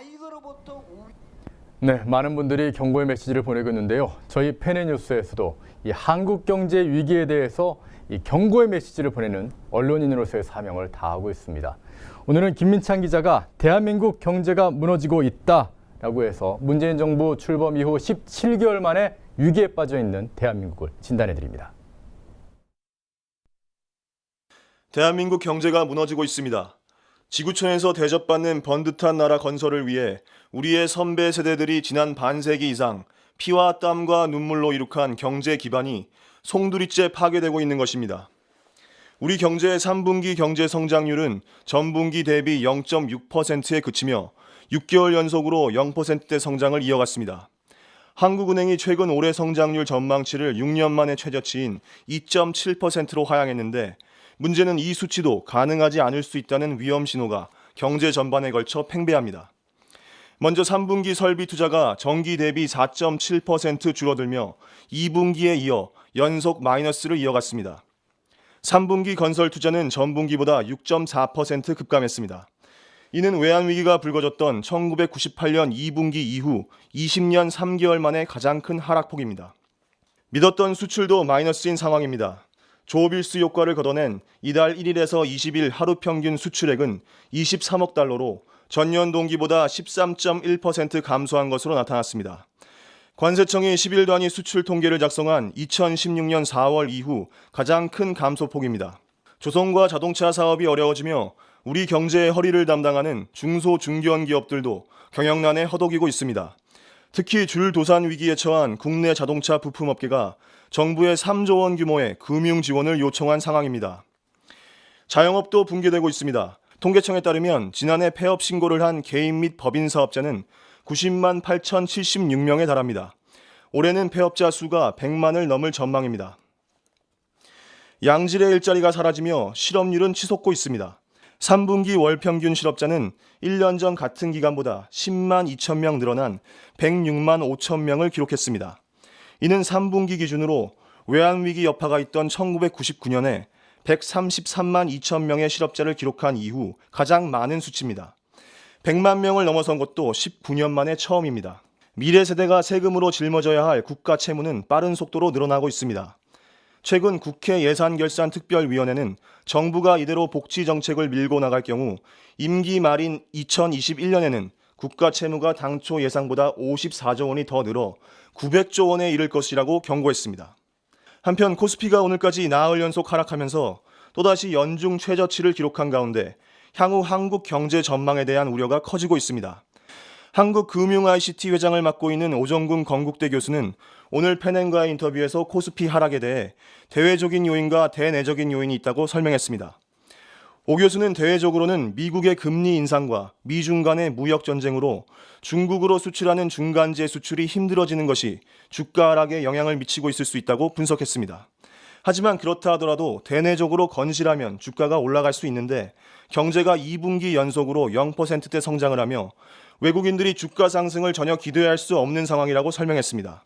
[SPEAKER 1] 네, 많은 분들이 경고의 메시지를 보내고 있는데요. 저희 페넷뉴스에서도 이 한국 경제 위기에 대해서 이 경고의 메시지를 보내는 언론인으로서의 사명을 다하고 있습니다. 오늘은 김민창 기자가 대한민국 경제가 무너지고 있다라고 해서 문재인 정부 출범 이후 17개월 만에 위기에 빠져 있는 대한민국을 진단해 드립니다.
[SPEAKER 8] 대한민국 경제가 무너지고 있습니다. 지구촌에서 대접받는 번듯한 나라 건설을 위해 우리의 선배 세대들이 지난 반세기 이상 피와 땀과 눈물로 이룩한 경제 기반이 송두리째 파괴되고 있는 것입니다. 우리 경제의 3분기 경제 성장률은 전분기 대비 0.6%에 그치며 6개월 연속으로 0%대 성장을 이어갔습니다. 한국은행이 최근 올해 성장률 전망치를 6년 만에 최저치인 2.7%로 하향했는데 문제는 이 수치도 가능하지 않을 수 있다는 위험 신호가 경제 전반에 걸쳐 팽배합니다. 먼저 3분기 설비 투자가 전기 대비 4.7% 줄어들며 2분기에 이어 연속 마이너스를 이어갔습니다. 3분기 건설 투자는 전분기보다 6.4% 급감했습니다. 이는 외환위기가 불거졌던 1998년 2분기 이후 20년 3개월 만에 가장 큰 하락폭입니다. 믿었던 수출도 마이너스인 상황입니다. 조빌스 효과를 걷어낸 이달 1일에서 20일 하루 평균 수출액은 23억 달러로 전년 동기보다 13.1% 감소한 것으로 나타났습니다. 관세청이 10일 단위 수출 통계를 작성한 2016년 4월 이후 가장 큰 감소폭입니다. 조선과 자동차 사업이 어려워지며 우리 경제의 허리를 담당하는 중소 중견 기업들도 경영난에 허덕이고 있습니다. 특히 줄도산 위기에 처한 국내 자동차 부품업계가 정부의 3조 원 규모의 금융 지원을 요청한 상황입니다. 자영업도 붕괴되고 있습니다. 통계청에 따르면 지난해 폐업 신고를 한 개인 및 법인 사업자는 90만 8,076명에 달합니다. 올해는 폐업자 수가 100만을 넘을 전망입니다. 양질의 일자리가 사라지며 실업률은 치솟고 있습니다. 3분기 월 평균 실업자는 1년 전 같은 기간보다 10만 2천 명 늘어난 106만 5천 명을 기록했습니다. 이는 3분기 기준으로 외환위기 여파가 있던 1999년에 133만 2천 명의 실업자를 기록한 이후 가장 많은 수치입니다. 100만 명을 넘어선 것도 19년 만에 처음입니다. 미래 세대가 세금으로 짊어져야 할 국가 채무는 빠른 속도로 늘어나고 있습니다. 최근 국회 예산결산특별위원회는 정부가 이대로 복지 정책을 밀고 나갈 경우 임기 말인 2021년에는 국가 채무가 당초 예상보다 54조 원이 더 늘어 900조 원에 이를 것이라고 경고했습니다. 한편 코스피가 오늘까지 나흘 연속 하락하면서 또다시 연중 최저치를 기록한 가운데 향후 한국 경제 전망에 대한 우려가 커지고 있습니다. 한국금융ICT 회장을 맡고 있는 오정군 건국대 교수는 오늘 페넷과의 인터뷰에서 코스피 하락에 대해 대외적인 요인과 대내적인 요인이 있다고 설명했습니다. 오 교수는 대외적으로는 미국의 금리 인상과 미중 간의 무역 전쟁으로 중국으로 수출하는 중간재 수출이 힘들어지는 것이 주가 하락에 영향을 미치고 있을 수 있다고 분석했습니다. 하지만 그렇다 하더라도 대내적으로 건실하면 주가가 올라갈 수 있는데 경제가 2분기 연속으로 0%대 성장을 하며 외국인들이 주가 상승을 전혀 기대할 수 없는 상황이라고 설명했습니다.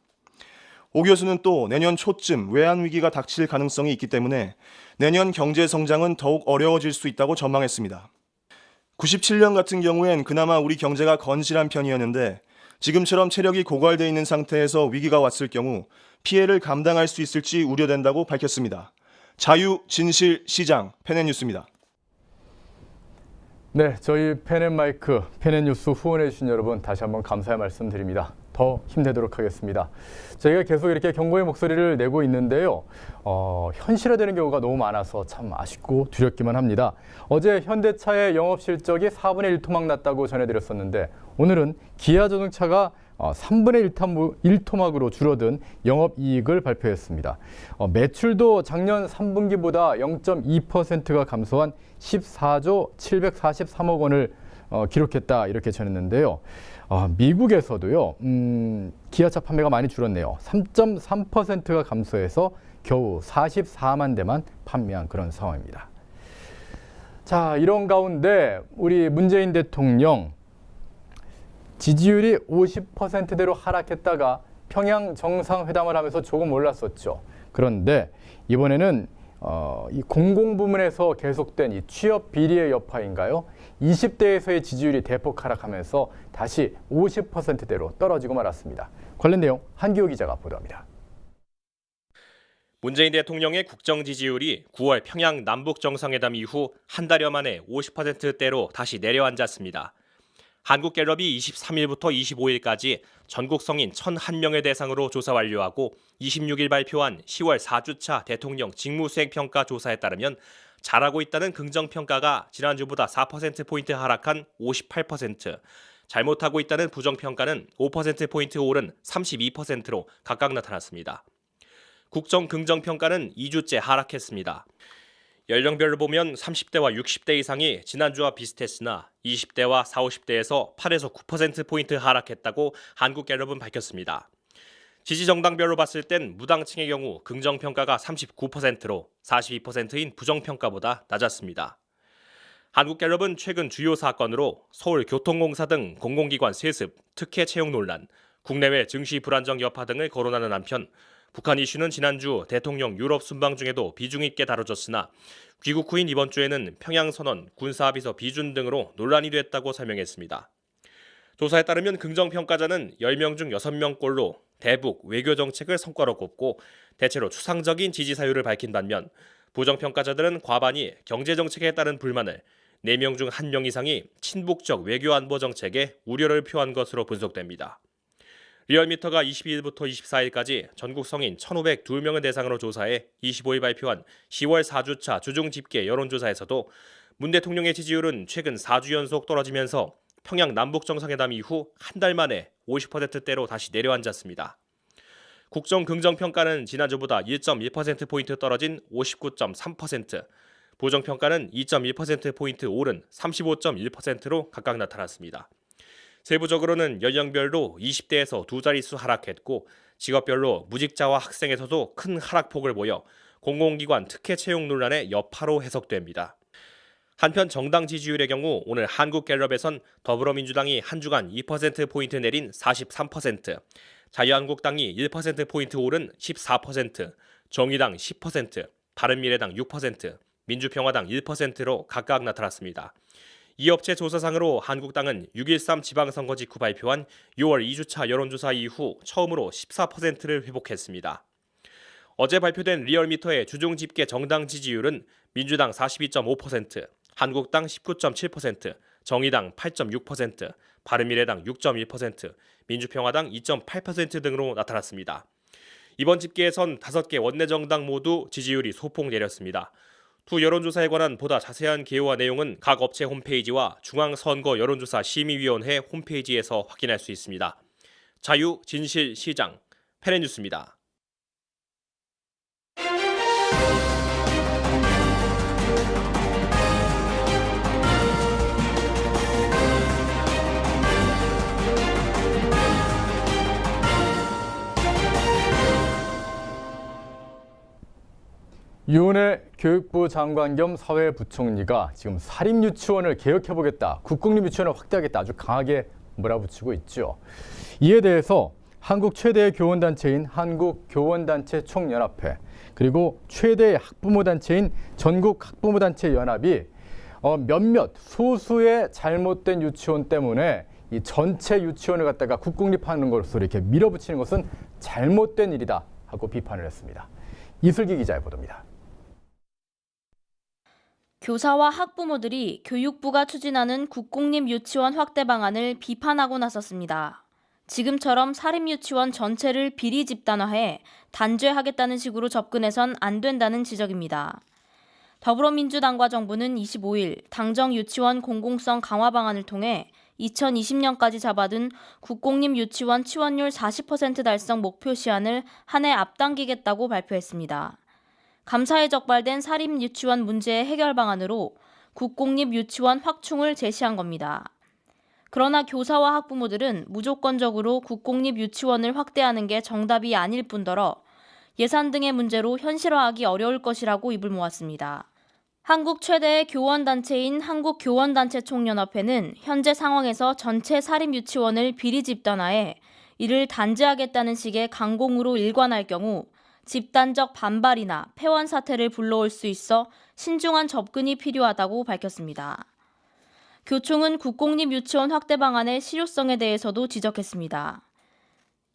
[SPEAKER 8] 오 교수는 또 내년 초쯤 외환위기가 닥칠 가능성이 있기 때문에 내년 경제 성장은 더욱 어려워질 수 있다고 전망했습니다. 97년 같은 경우엔 그나마 우리 경제가 건실한 편이었는데 지금처럼 체력이 고갈되어 있는 상태에서 위기가 왔을 경우 피해를 감당할 수 있을지 우려된다고 밝혔습니다. 자유, 진실, 시장, 페넷뉴스입니다.
[SPEAKER 1] 네, 저희 펜앤마이크, 펜앤뉴스 후원해 주신 여러분 다시 한번 감사의 말씀드립니다. 더 힘내도록 하겠습니다. 저희가 계속 이렇게 경고의 목소리를 내고 있는데요. 현실화되는 경우가 너무 많아서 참 아쉽고 두렵기만 합니다. 어제 현대차의 영업 실적이 4분의 1 토막 났다고 전해드렸었는데 오늘은 기아자동차가 3분의 1토막으로 줄어든 영업이익을 발표했습니다. 매출도 작년 3분기보다 0.2%가 감소한 14조 743억 원을 기록했다 이렇게 전했는데요. 미국에서도요. 기아차 판매가 많이 줄었네요. 3.3%가 감소해서 겨우 44만 대만 판매한 그런 상황입니다. 자, 이런 가운데 우리 문재인 대통령 지지율이 50%대로 하락했다가 평양 정상회담을 하면서 조금 올랐었죠. 그런데 이번에는 이 공공부문에서 계속된 이 취업 비리의 여파인가요? 20대에서의 지지율이 대폭 하락하면서 다시 50%대로 떨어지고 말았습니다. 관련 내용 한기호 기자가 보도합니다.
[SPEAKER 2] 문재인 대통령의 국정 지지율이 9월 평양 남북 정상회담 이후 한 달여 만에 50%대로 다시 내려앉았습니다. 한국갤럽이 23일부터 25일까지 전국 성인 1,001명을 대상으로 조사 완료하고 26일 발표한 10월 4주차 대통령 직무수행평가 조사에 따르면 잘하고 있다는 긍정평가가 지난주보다 4%포인트 하락한 58%, 잘못하고 있다는 부정평가는 5%포인트 오른 32%로 각각 나타났습니다. 국정 긍정평가는 2주째 하락했습니다. 연령별로 보면 30대와 60대 이상이 지난주와 비슷했으나 20대와 40, 50대에서 8에서 9%포인트 하락했다고 한국갤럽은 밝혔습니다. 지지정당별로 봤을 땐 무당층의 경우 긍정평가가 39%로 42%인 부정평가보다 낮았습니다. 한국갤럽은 최근 주요 사건으로 서울교통공사 등 공공기관 세습, 특혜 채용 논란, 국내외 증시 불안정 여파 등을 거론하는 한편 북한 이슈는 지난주 대통령 유럽 순방 중에도 비중 있게 다뤄졌으나 귀국 후인 이번 주에는 평양선언, 군사합의서 비준 등으로 논란이 됐다고 설명했습니다. 조사에 따르면 긍정평가자는 10명 중 6명꼴로 대북, 외교 정책을 성과로 꼽고 대체로 추상적인 지지 사유를 밝힌 반면 부정평가자들은 과반이 경제 정책에 따른 불만을, 4명 중 1명 이상이 친북적 외교 안보 정책에 우려를 표한 것으로 분석됩니다. 리얼미터가 22일부터 24일까지 전국 성인 1,502명을 대상으로 조사해 25일 발표한 10월 4주차 주중 집계 여론조사에서도 문 대통령의 지지율은 최근 4주 연속 떨어지면서 평양 남북 정상회담 이후 한 달 만에 50%대로 다시 내려앉았습니다. 국정 긍정평가는 지난주보다 1.1%포인트 떨어진 59.3%, 부정평가는 2.1%포인트 오른 35.1%로 각각 나타났습니다. 세부적으로는 연령별로 20대에서 두 자릿수 하락했고 직업별로 무직자와 학생에서도 큰 하락폭을 보여 공공기관 특혜 채용 논란의 여파로 해석됩니다. 한편 정당 지지율의 경우 오늘 한국갤럽에선 더불어민주당이 한 주간 2%포인트 내린 43%, 자유한국당이 1%포인트 오른 14%, 정의당 10%, 바른미래당 6%, 민주평화당 1%로 각각 나타났습니다. 이 업체 조사상으로 한국당은 6.13 지방선거 직후 발표한 6월 2주차 여론조사 이후 처음으로 14%를 회복했습니다. 어제 발표된 리얼미터의 주중 집계 정당 지지율은 민주당 42.5%, 한국당 19.7%, 정의당 8.6%, 바른미래당 6.1%, 민주평화당 2.8% 등으로 나타났습니다. 이번 집계에선 5개 원내정당 모두 지지율이 소폭 내렸습니다. 두 여론조사에 관한 보다 자세한 개요와 내용은 각 업체 홈페이지와 중앙선거 여론조사 심의위원회 홈페이지에서 확인할 수 있습니다. 자유, 진실, 시장, 펜앤뉴스입니다.
[SPEAKER 1] 유은혜 교육부 장관 겸 사회부총리가 지금 사립유치원을 개혁해보겠다, 국공립유치원을 확대하겠다 아주 강하게 몰아붙이고 있죠. 이에 대해서 한국 최대의 교원단체인 한국교원단체 총연합회 그리고 최대의 학부모단체인 전국학부모단체연합이 몇몇 소수의 잘못된 유치원 때문에 이 전체 유치원을 갖다가 국공립하는 것으로 이렇게 밀어붙이는 것은 잘못된 일이다 하고 비판을 했습니다. 이슬기 기자의 보도입니다.
[SPEAKER 9] 교사와 학부모들이 교육부가 추진하는 국공립 유치원 확대 방안을 비판하고 나섰습니다. 지금처럼 사립유치원 전체를 비리 집단화해 단죄하겠다는 식으로 접근해선 안 된다는 지적입니다. 더불어민주당과 정부는 25일 당정 유치원 공공성 강화 방안을 통해 2020년까지 잡아둔 국공립 유치원 치원율 40% 달성 목표 시한을 한 해 앞당기겠다고 발표했습니다. 감사에 적발된 사립 유치원 문제의 해결 방안으로 국공립 유치원 확충을 제시한 겁니다. 그러나 교사와 학부모들은 무조건적으로 국공립 유치원을 확대하는 게 정답이 아닐 뿐더러 예산 등의 문제로 현실화하기 어려울 것이라고 입을 모았습니다. 한국 최대의 교원단체인 한국교원단체총연합회는 현재 상황에서 전체 사립유치원을 비리 집단화해 이를 단죄하겠다는 식의 강공으로 일관할 경우 집단적 반발이나 폐원 사태를 불러올 수 있어 신중한 접근이 필요하다고 밝혔습니다. 교총은 국공립 유치원 확대 방안의 실효성에 대해서도 지적했습니다.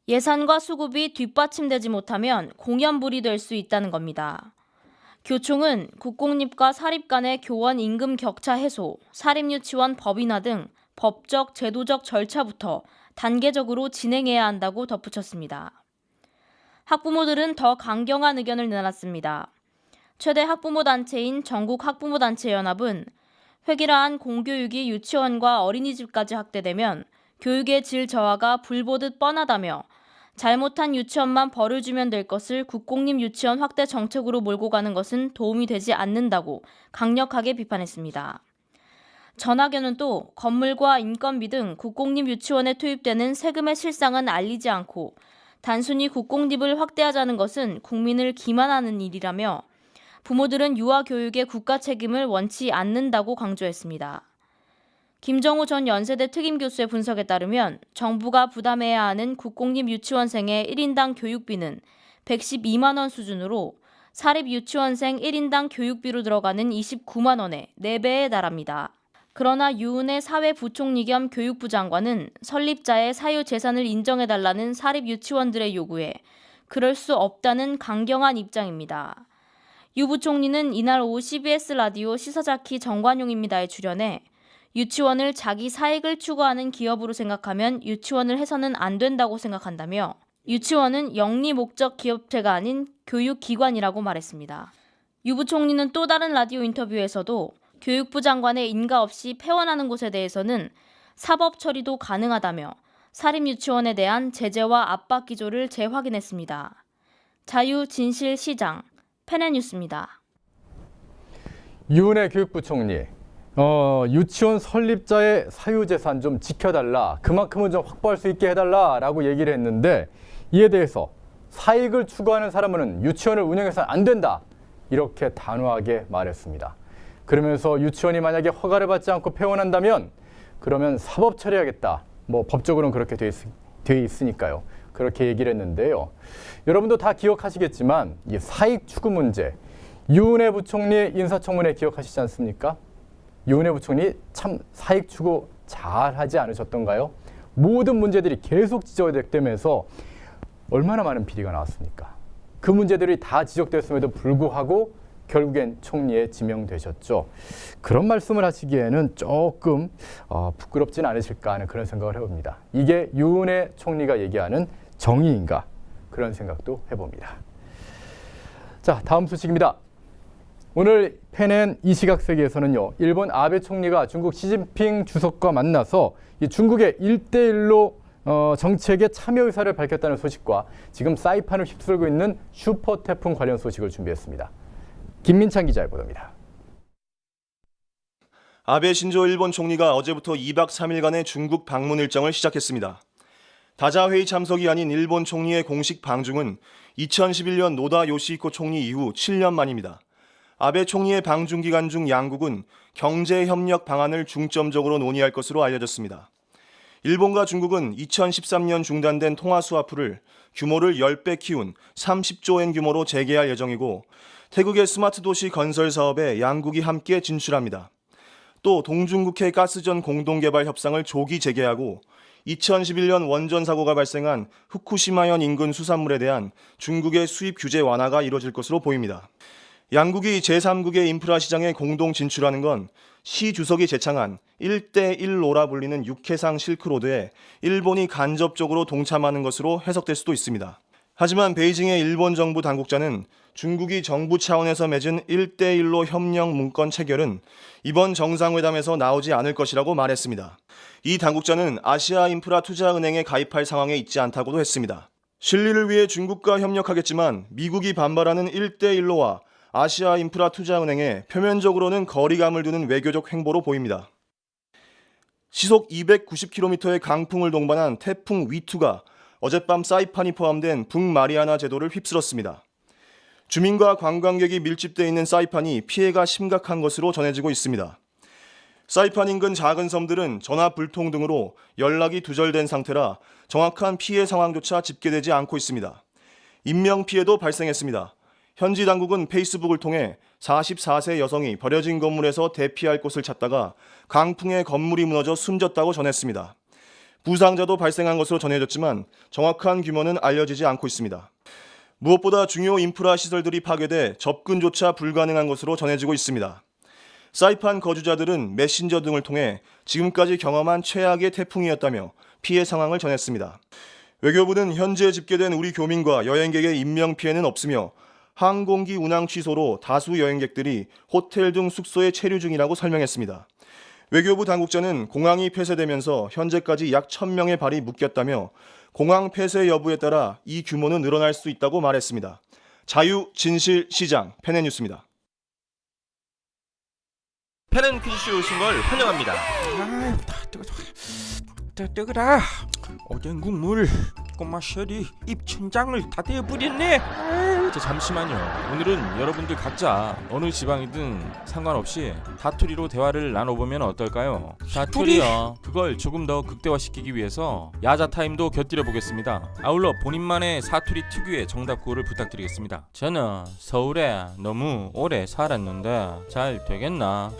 [SPEAKER 9] 예산과 수급이 뒷받침되지 못하면 공연불이 될 수 있다는 겁니다. 교총은 국공립과 사립 간의 교원 임금 격차 해소, 사립유치원 법인화 등 법적, 제도적 절차부터 단계적으로 진행해야 한다고 덧붙였습니다. 학부모들은 더 강경한 의견을 내놨습니다. 최대 학부모 단체인 전국학부모단체연합은 획일화한 공교육이 유치원과 어린이집까지 확대되면 교육의 질 저하가 불보듯 뻔하다며 잘못한 유치원만 벌을 주면 될 것을 국공립 유치원 확대 정책으로 몰고 가는 것은 도움이 되지 않는다고 강력하게 비판했습니다. 전학연은 또 건물과 인건비 등 국공립 유치원에 투입되는 세금의 실상은 알리지 않고 단순히 국공립을 확대하자는 것은 국민을 기만하는 일이라며 부모들은 유아 교육의 국가 책임을 원치 않는다고 강조했습니다. 김정우 전 연세대 특임교수의 분석에 따르면 정부가 부담해야 하는 국공립 유치원생의 1인당 교육비는 112만 원 수준으로 사립 유치원생 1인당 교육비로 들어가는 29만 원의 4배에 달합니다. 그러나 유은혜 사회부총리 겸 교육부 장관은 설립자의 사유재산을 인정해달라는 사립 유치원들의 요구에 그럴 수 없다는 강경한 입장입니다. 유 부총리는 이날 오후 CBS 라디오 시사자키 정관용입니다에 출연해 유치원을 자기 사익을 추구하는 기업으로 생각하면 유치원을 해서는 안 된다고 생각한다며 유치원은 영리 목적 기업체가 아닌 교육기관이라고 말했습니다. 유 부총리는 또 다른 라디오 인터뷰에서도 교육부 장관의 인가 없이 폐원하는 곳에 대해서는 사법 처리도 가능하다며 사립유치원에 대한 제재와 압박 기조를 재확인했습니다. 자유, 진실, 시장, 페네뉴스입니다.
[SPEAKER 1] 유은혜 교육부총리, 유치원 설립자의 사유재산 좀 지켜달라, 그만큼은 좀 확보할 수 있게 해달라라고 얘기를 했는데 이에 대해서 사익을 추구하는 사람은 유치원을 운영해서는 안 된다, 이렇게 단호하게 말했습니다. 그러면서 유치원이 만약에 허가를 받지 않고 폐원한다면 그러면 사법 처리하겠다. 뭐 법적으로는 그렇게 돼 있으니까요. 그렇게 얘기를 했는데요. 여러분도 다 기억하시겠지만 이 사익 추구 문제, 유은혜 부총리 인사청문회 기억하시지 않습니까? 유은혜 부총리 참 사익 추구 잘하지 않으셨던가요? 모든 문제들이 계속 지적되면서 얼마나 많은 비리가 나왔습니까? 그 문제들이 다 지적됐음에도 불구하고 결국엔 총리에 지명되셨죠. 그런 말씀을 하시기에는 조금 부끄럽진 않으실까 하는 그런 생각을 해봅니다. 이게 유은혜 총리가 얘기하는 정의인가, 그런 생각도 해봅니다. 자, 다음 소식입니다. 오늘 펜엔 이 시각 세계에서는요, 일본 아베 총리가 중국 시진핑 주석과 만나서 이 중국의 1대1로 정책에 참여 의사를 밝혔다는 소식과 지금 사이판을 휩쓸고 있는 슈퍼 태풍 관련 소식을 준비했습니다. 김민찬 기자의 보도입니다.
[SPEAKER 8] 아베 신조 일본 총리가 어제부터 2박 3일간의 중국 방문 일정을 시작했습니다. 다자회의 참석이 아닌 일본 총리의 공식 방중은 2011년 노다 요시히코 총리 이후 7년 만입니다. 아베 총리의 방중 기간 중 양국은 경제협력 방안을 중점적으로 논의할 것으로 알려졌습니다. 일본과 중국은 2013년 중단된 통화 수화풀을 규모를 10배 키운 30조 엔 규모로 재개할 예정이고 태국의 스마트 도시 건설 사업에 양국이 함께 진출합니다. 또 동중국해 가스전 공동개발 협상을 조기 재개하고 2011년 원전 사고가 발생한 후쿠시마현 인근 수산물에 대한 중국의 수입 규제 완화가 이뤄질 것으로 보입니다. 양국이 제3국의 인프라 시장에 공동 진출하는 건 시 주석이 제창한 1대1로라 불리는 육해상 실크로드에 일본이 간접적으로 동참하는 것으로 해석될 수도 있습니다. 하지만 베이징의 일본 정부 당국자는 중국이 정부 차원에서 맺은 1대1로 협력 문건 체결은 이번 정상회담에서 나오지 않을 것이라고 말했습니다. 이 당국자는 아시아 인프라 투자은행에 가입할 상황에 있지 않다고도 했습니다. 실리를 위해 중국과 협력하겠지만 미국이 반발하는 1대1로와 아시아 인프라 투자은행에 표면적으로는 거리감을 두는 외교적 행보로 보입니다. 시속 290km의 강풍을 동반한 태풍 위투가 어젯밤 사이판이 포함된 북마리아나 제도를 휩쓸었습니다. 주민과 관광객이 밀집돼 있는 사이판이 피해가 심각한 것으로 전해지고 있습니다. 사이판 인근 작은 섬들은 전화 불통 등으로 연락이 두절된 상태라 정확한 피해 상황조차 집계되지 않고 있습니다. 인명 피해도 발생했습니다. 현지 당국은 페이스북을 통해 44세 여성이 버려진 건물에서 대피할 곳을 찾다가 강풍에 건물이 무너져 숨졌다고 전했습니다. 부상자도 발생한 것으로 전해졌지만 정확한 규모는 알려지지 않고 있습니다. 무엇보다 중요 인프라 시설들이 파괴돼 접근조차 불가능한 것으로 전해지고 있습니다. 사이판 거주자들은 메신저 등을 통해 지금까지 경험한 최악의 태풍이었다며 피해 상황을 전했습니다. 외교부는 현재 집계된 우리 교민과 여행객의 인명 피해는 없으며 항공기 운항 취소로 다수 여행객들이 호텔 등 숙소에 체류 중이라고 설명했습니다. 외교부 당국자는 공항이 폐쇄되면서 현재까지 약 1,000명의 발이 묶였다며 공항 폐쇄 여부에 따라 이 규모는 늘어날 수 있다고 말했습니다. 자유, 진실, 시장, 페네뉴스입니다.
[SPEAKER 2] 페넨 퀴즈쇼에 오신 걸 환영합니다.
[SPEAKER 10] 뜨거라. 오뎅 국물 꼬마 셜이 입 천장을 다 대버렸네.
[SPEAKER 11] 잠시만요. 오늘은 여러분들 각자 어느 지방이든 상관없이 사투리로 대화를 나눠보면 어떨까요? 사투리요. 그걸 조금 더 극대화시키기 위해서 야자 타임도 곁들여 보겠습니다. 아울러 본인만의 사투리 특유의 정답구호를 부탁드리겠습니다. 저는 서울에 너무 오래 살았는데 잘 되겠나?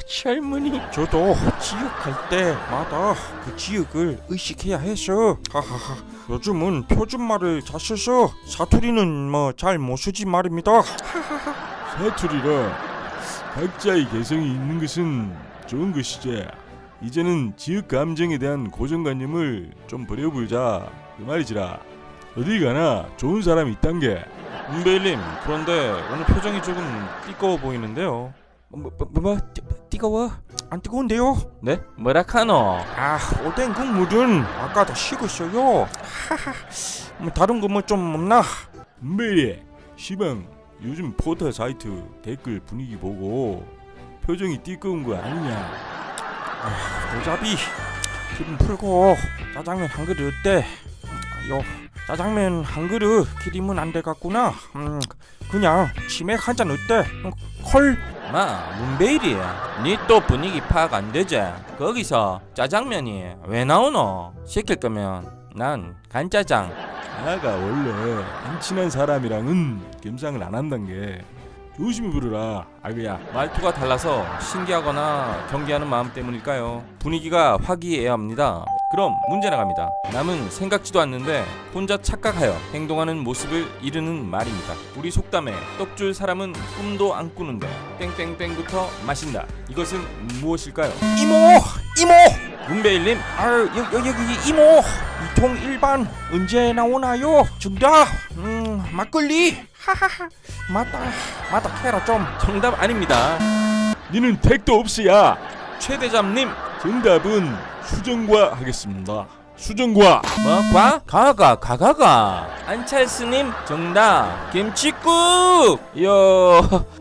[SPEAKER 10] 젊은이. 저도 지역 갈 때마다 그 지역을 의식해야 해서 하하하. 요즘은 표준말을 잘 써서 사투리는 뭐 잘 못 쓰지 말입니다.
[SPEAKER 11] 사투리라 각자의 개성이 있는 것은 좋은 것이지. 이제는 지역 감정에 대한 고정관념을 좀 버려보자 그 말이지라. 어디 가나 좋은 사람이 있단 게. 은배일님, 그런데 오늘 표정이 조금 띠꺼워 보이는데요.
[SPEAKER 10] 뜨거워? 안 뜨거운데요?
[SPEAKER 11] 네? 뭐라카노?
[SPEAKER 10] 오뎅 국물은 아까 다 식었어요. 뭐 다른 거 뭐 좀 없나?
[SPEAKER 11] 은배일, 시방 요즘 포털 사이트 댓글 분위기 보고 표정이 띠꺼운 거 아니냐?
[SPEAKER 10] 노잡이 기분 풀고 짜장면 한 그릇 어때? 요 짜장면 한 그릇 기름은 안 돼갔구나. 그냥 치맥 한 잔 어때? 콜?
[SPEAKER 11] 마, 문베일이야. 니 또 분위기 파악 안 되지? 거기서 짜장면이 왜 나오노? 시킬 거면 난 간짜장. 나가 원래 안 친한 사람이랑은 겸상을 안 한단 게. 조심히 부르라, 아그야. 말투가 달라서 신기하거나 경계하는 마음 때문일까요? 분위기가 화기애애합니다. 그럼 문제 나갑니다. 남은 생각지도 않는데 혼자 착각하여 행동하는 모습을 이르는 말입니다. 우리 속담에 떡줄 사람은 꿈도 안 꾸는데 땡땡땡부터 마신다. 이것은 무엇일까요?
[SPEAKER 10] 이모!
[SPEAKER 11] 문배일님,
[SPEAKER 10] 여기 이모! 2통 일반 언제 나오나요? 정답! 막걸리! 하하하. 맞다 캐라 좀.
[SPEAKER 11] 정답 아닙니다. 니는 택도 없이야. 최대장님, 정답은 수정과 하겠습니다. 수정과. 뭐? 가가. 안철스님, 정답 김치국.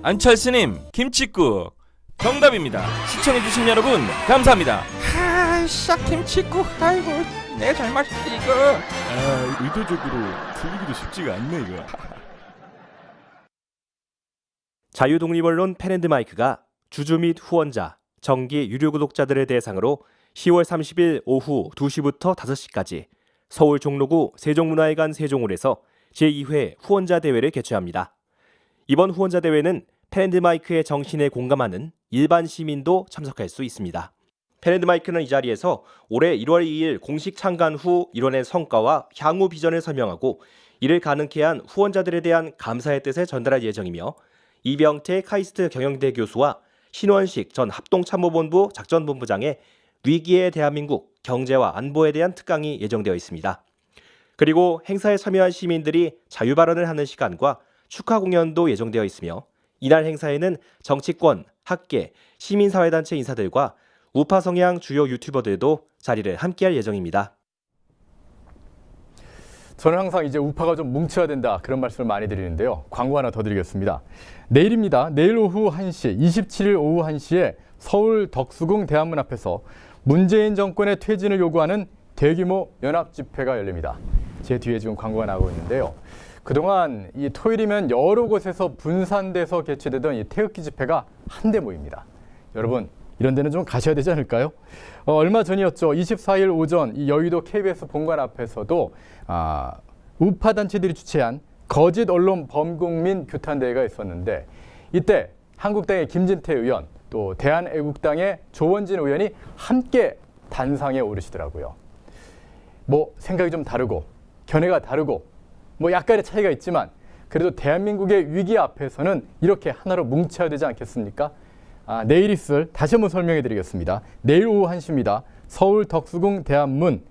[SPEAKER 11] 안철스님, 김치국 정답입니다. 시청해주신 여러분 감사합니다.
[SPEAKER 10] 아이씨, 김치국. 아이고, 내 잘못이지 이거.
[SPEAKER 11] 의도적으로 틀리기도 쉽지가 않네 이거.
[SPEAKER 12] 자유독립언론 펜앤드마이크가 주주 및 후원자, 정기 유료 구독자들을 대상으로 10월 30일 오후 2시부터 5시까지 서울 종로구 세종문화회관 세종홀에서 제2회 후원자 대회를 개최합니다. 이번 후원자 대회는 펜앤드마이크의 정신에 공감하는 일반 시민도 참석할 수 있습니다. 펜앤드마이크는 이 자리에서 올해 1월 2일 공식 창간 후 이뤄낸 성과와 향후 비전을 설명하고 이를 가능케 한 후원자들에 대한 감사의 뜻을 전달할 예정이며 이병태 카이스트 경영대 교수와 신원식 전 합동참모본부 작전본부장의 위기의 대한민국 경제와 안보에 대한 특강이 예정되어 있습니다. 그리고 행사에 참여한 시민들이 자유 발언을 하는 시간과 축하 공연도 예정되어 있으며 이날 행사에는 정치권, 학계, 시민사회단체 인사들과 우파 성향 주요 유튜버들도 자리를 함께할 예정입니다.
[SPEAKER 1] 저는 항상 이제 우파가 좀 뭉쳐야 된다 그런 말씀을 많이 드리는데요. 광고 하나 더 드리겠습니다. 내일입니다. 내일 오후 1시, 27일 오후 1시에 서울 덕수궁 대한문 앞에서 문재인 정권의 퇴진을 요구하는 대규모 연합 집회가 열립니다. 제 뒤에 지금 광고가 나오고 있는데요. 그동안 이 토요일이면 여러 곳에서 분산돼서 개최되던 이 태극기 집회가 한데 모입니다. 여러분 이런 데는 좀 가셔야 되지 않을까요? 얼마 전이었죠. 24일 오전 이 여의도 KBS 본관 앞에서도 우파 단체들이 주최한 거짓 언론 범국민 규탄대회가 있었는데 이때 한국당의 김진태 의원 또 대한애국당의 조원진 의원이 함께 단상에 오르시더라고요. 뭐 생각이 좀 다르고 견해가 다르고 뭐 약간의 차이가 있지만 그래도 대한민국의 위기 앞에서는 이렇게 하나로 뭉쳐야 되지 않겠습니까? 내일 있을 다시 한번 설명해 드리겠습니다. 내일 오후 1시입니다. 서울 덕수궁 대한문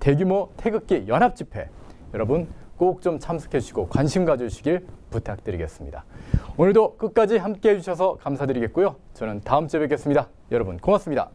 [SPEAKER 1] 대규모 태극기 연합 집회 여러분 꼭 좀 참석해 주시고 관심 가져주시길 부탁드리겠습니다. 오늘도 끝까지 함께 해주셔서 감사드리겠고요. 저는 다음 주에 뵙겠습니다. 여러분 고맙습니다.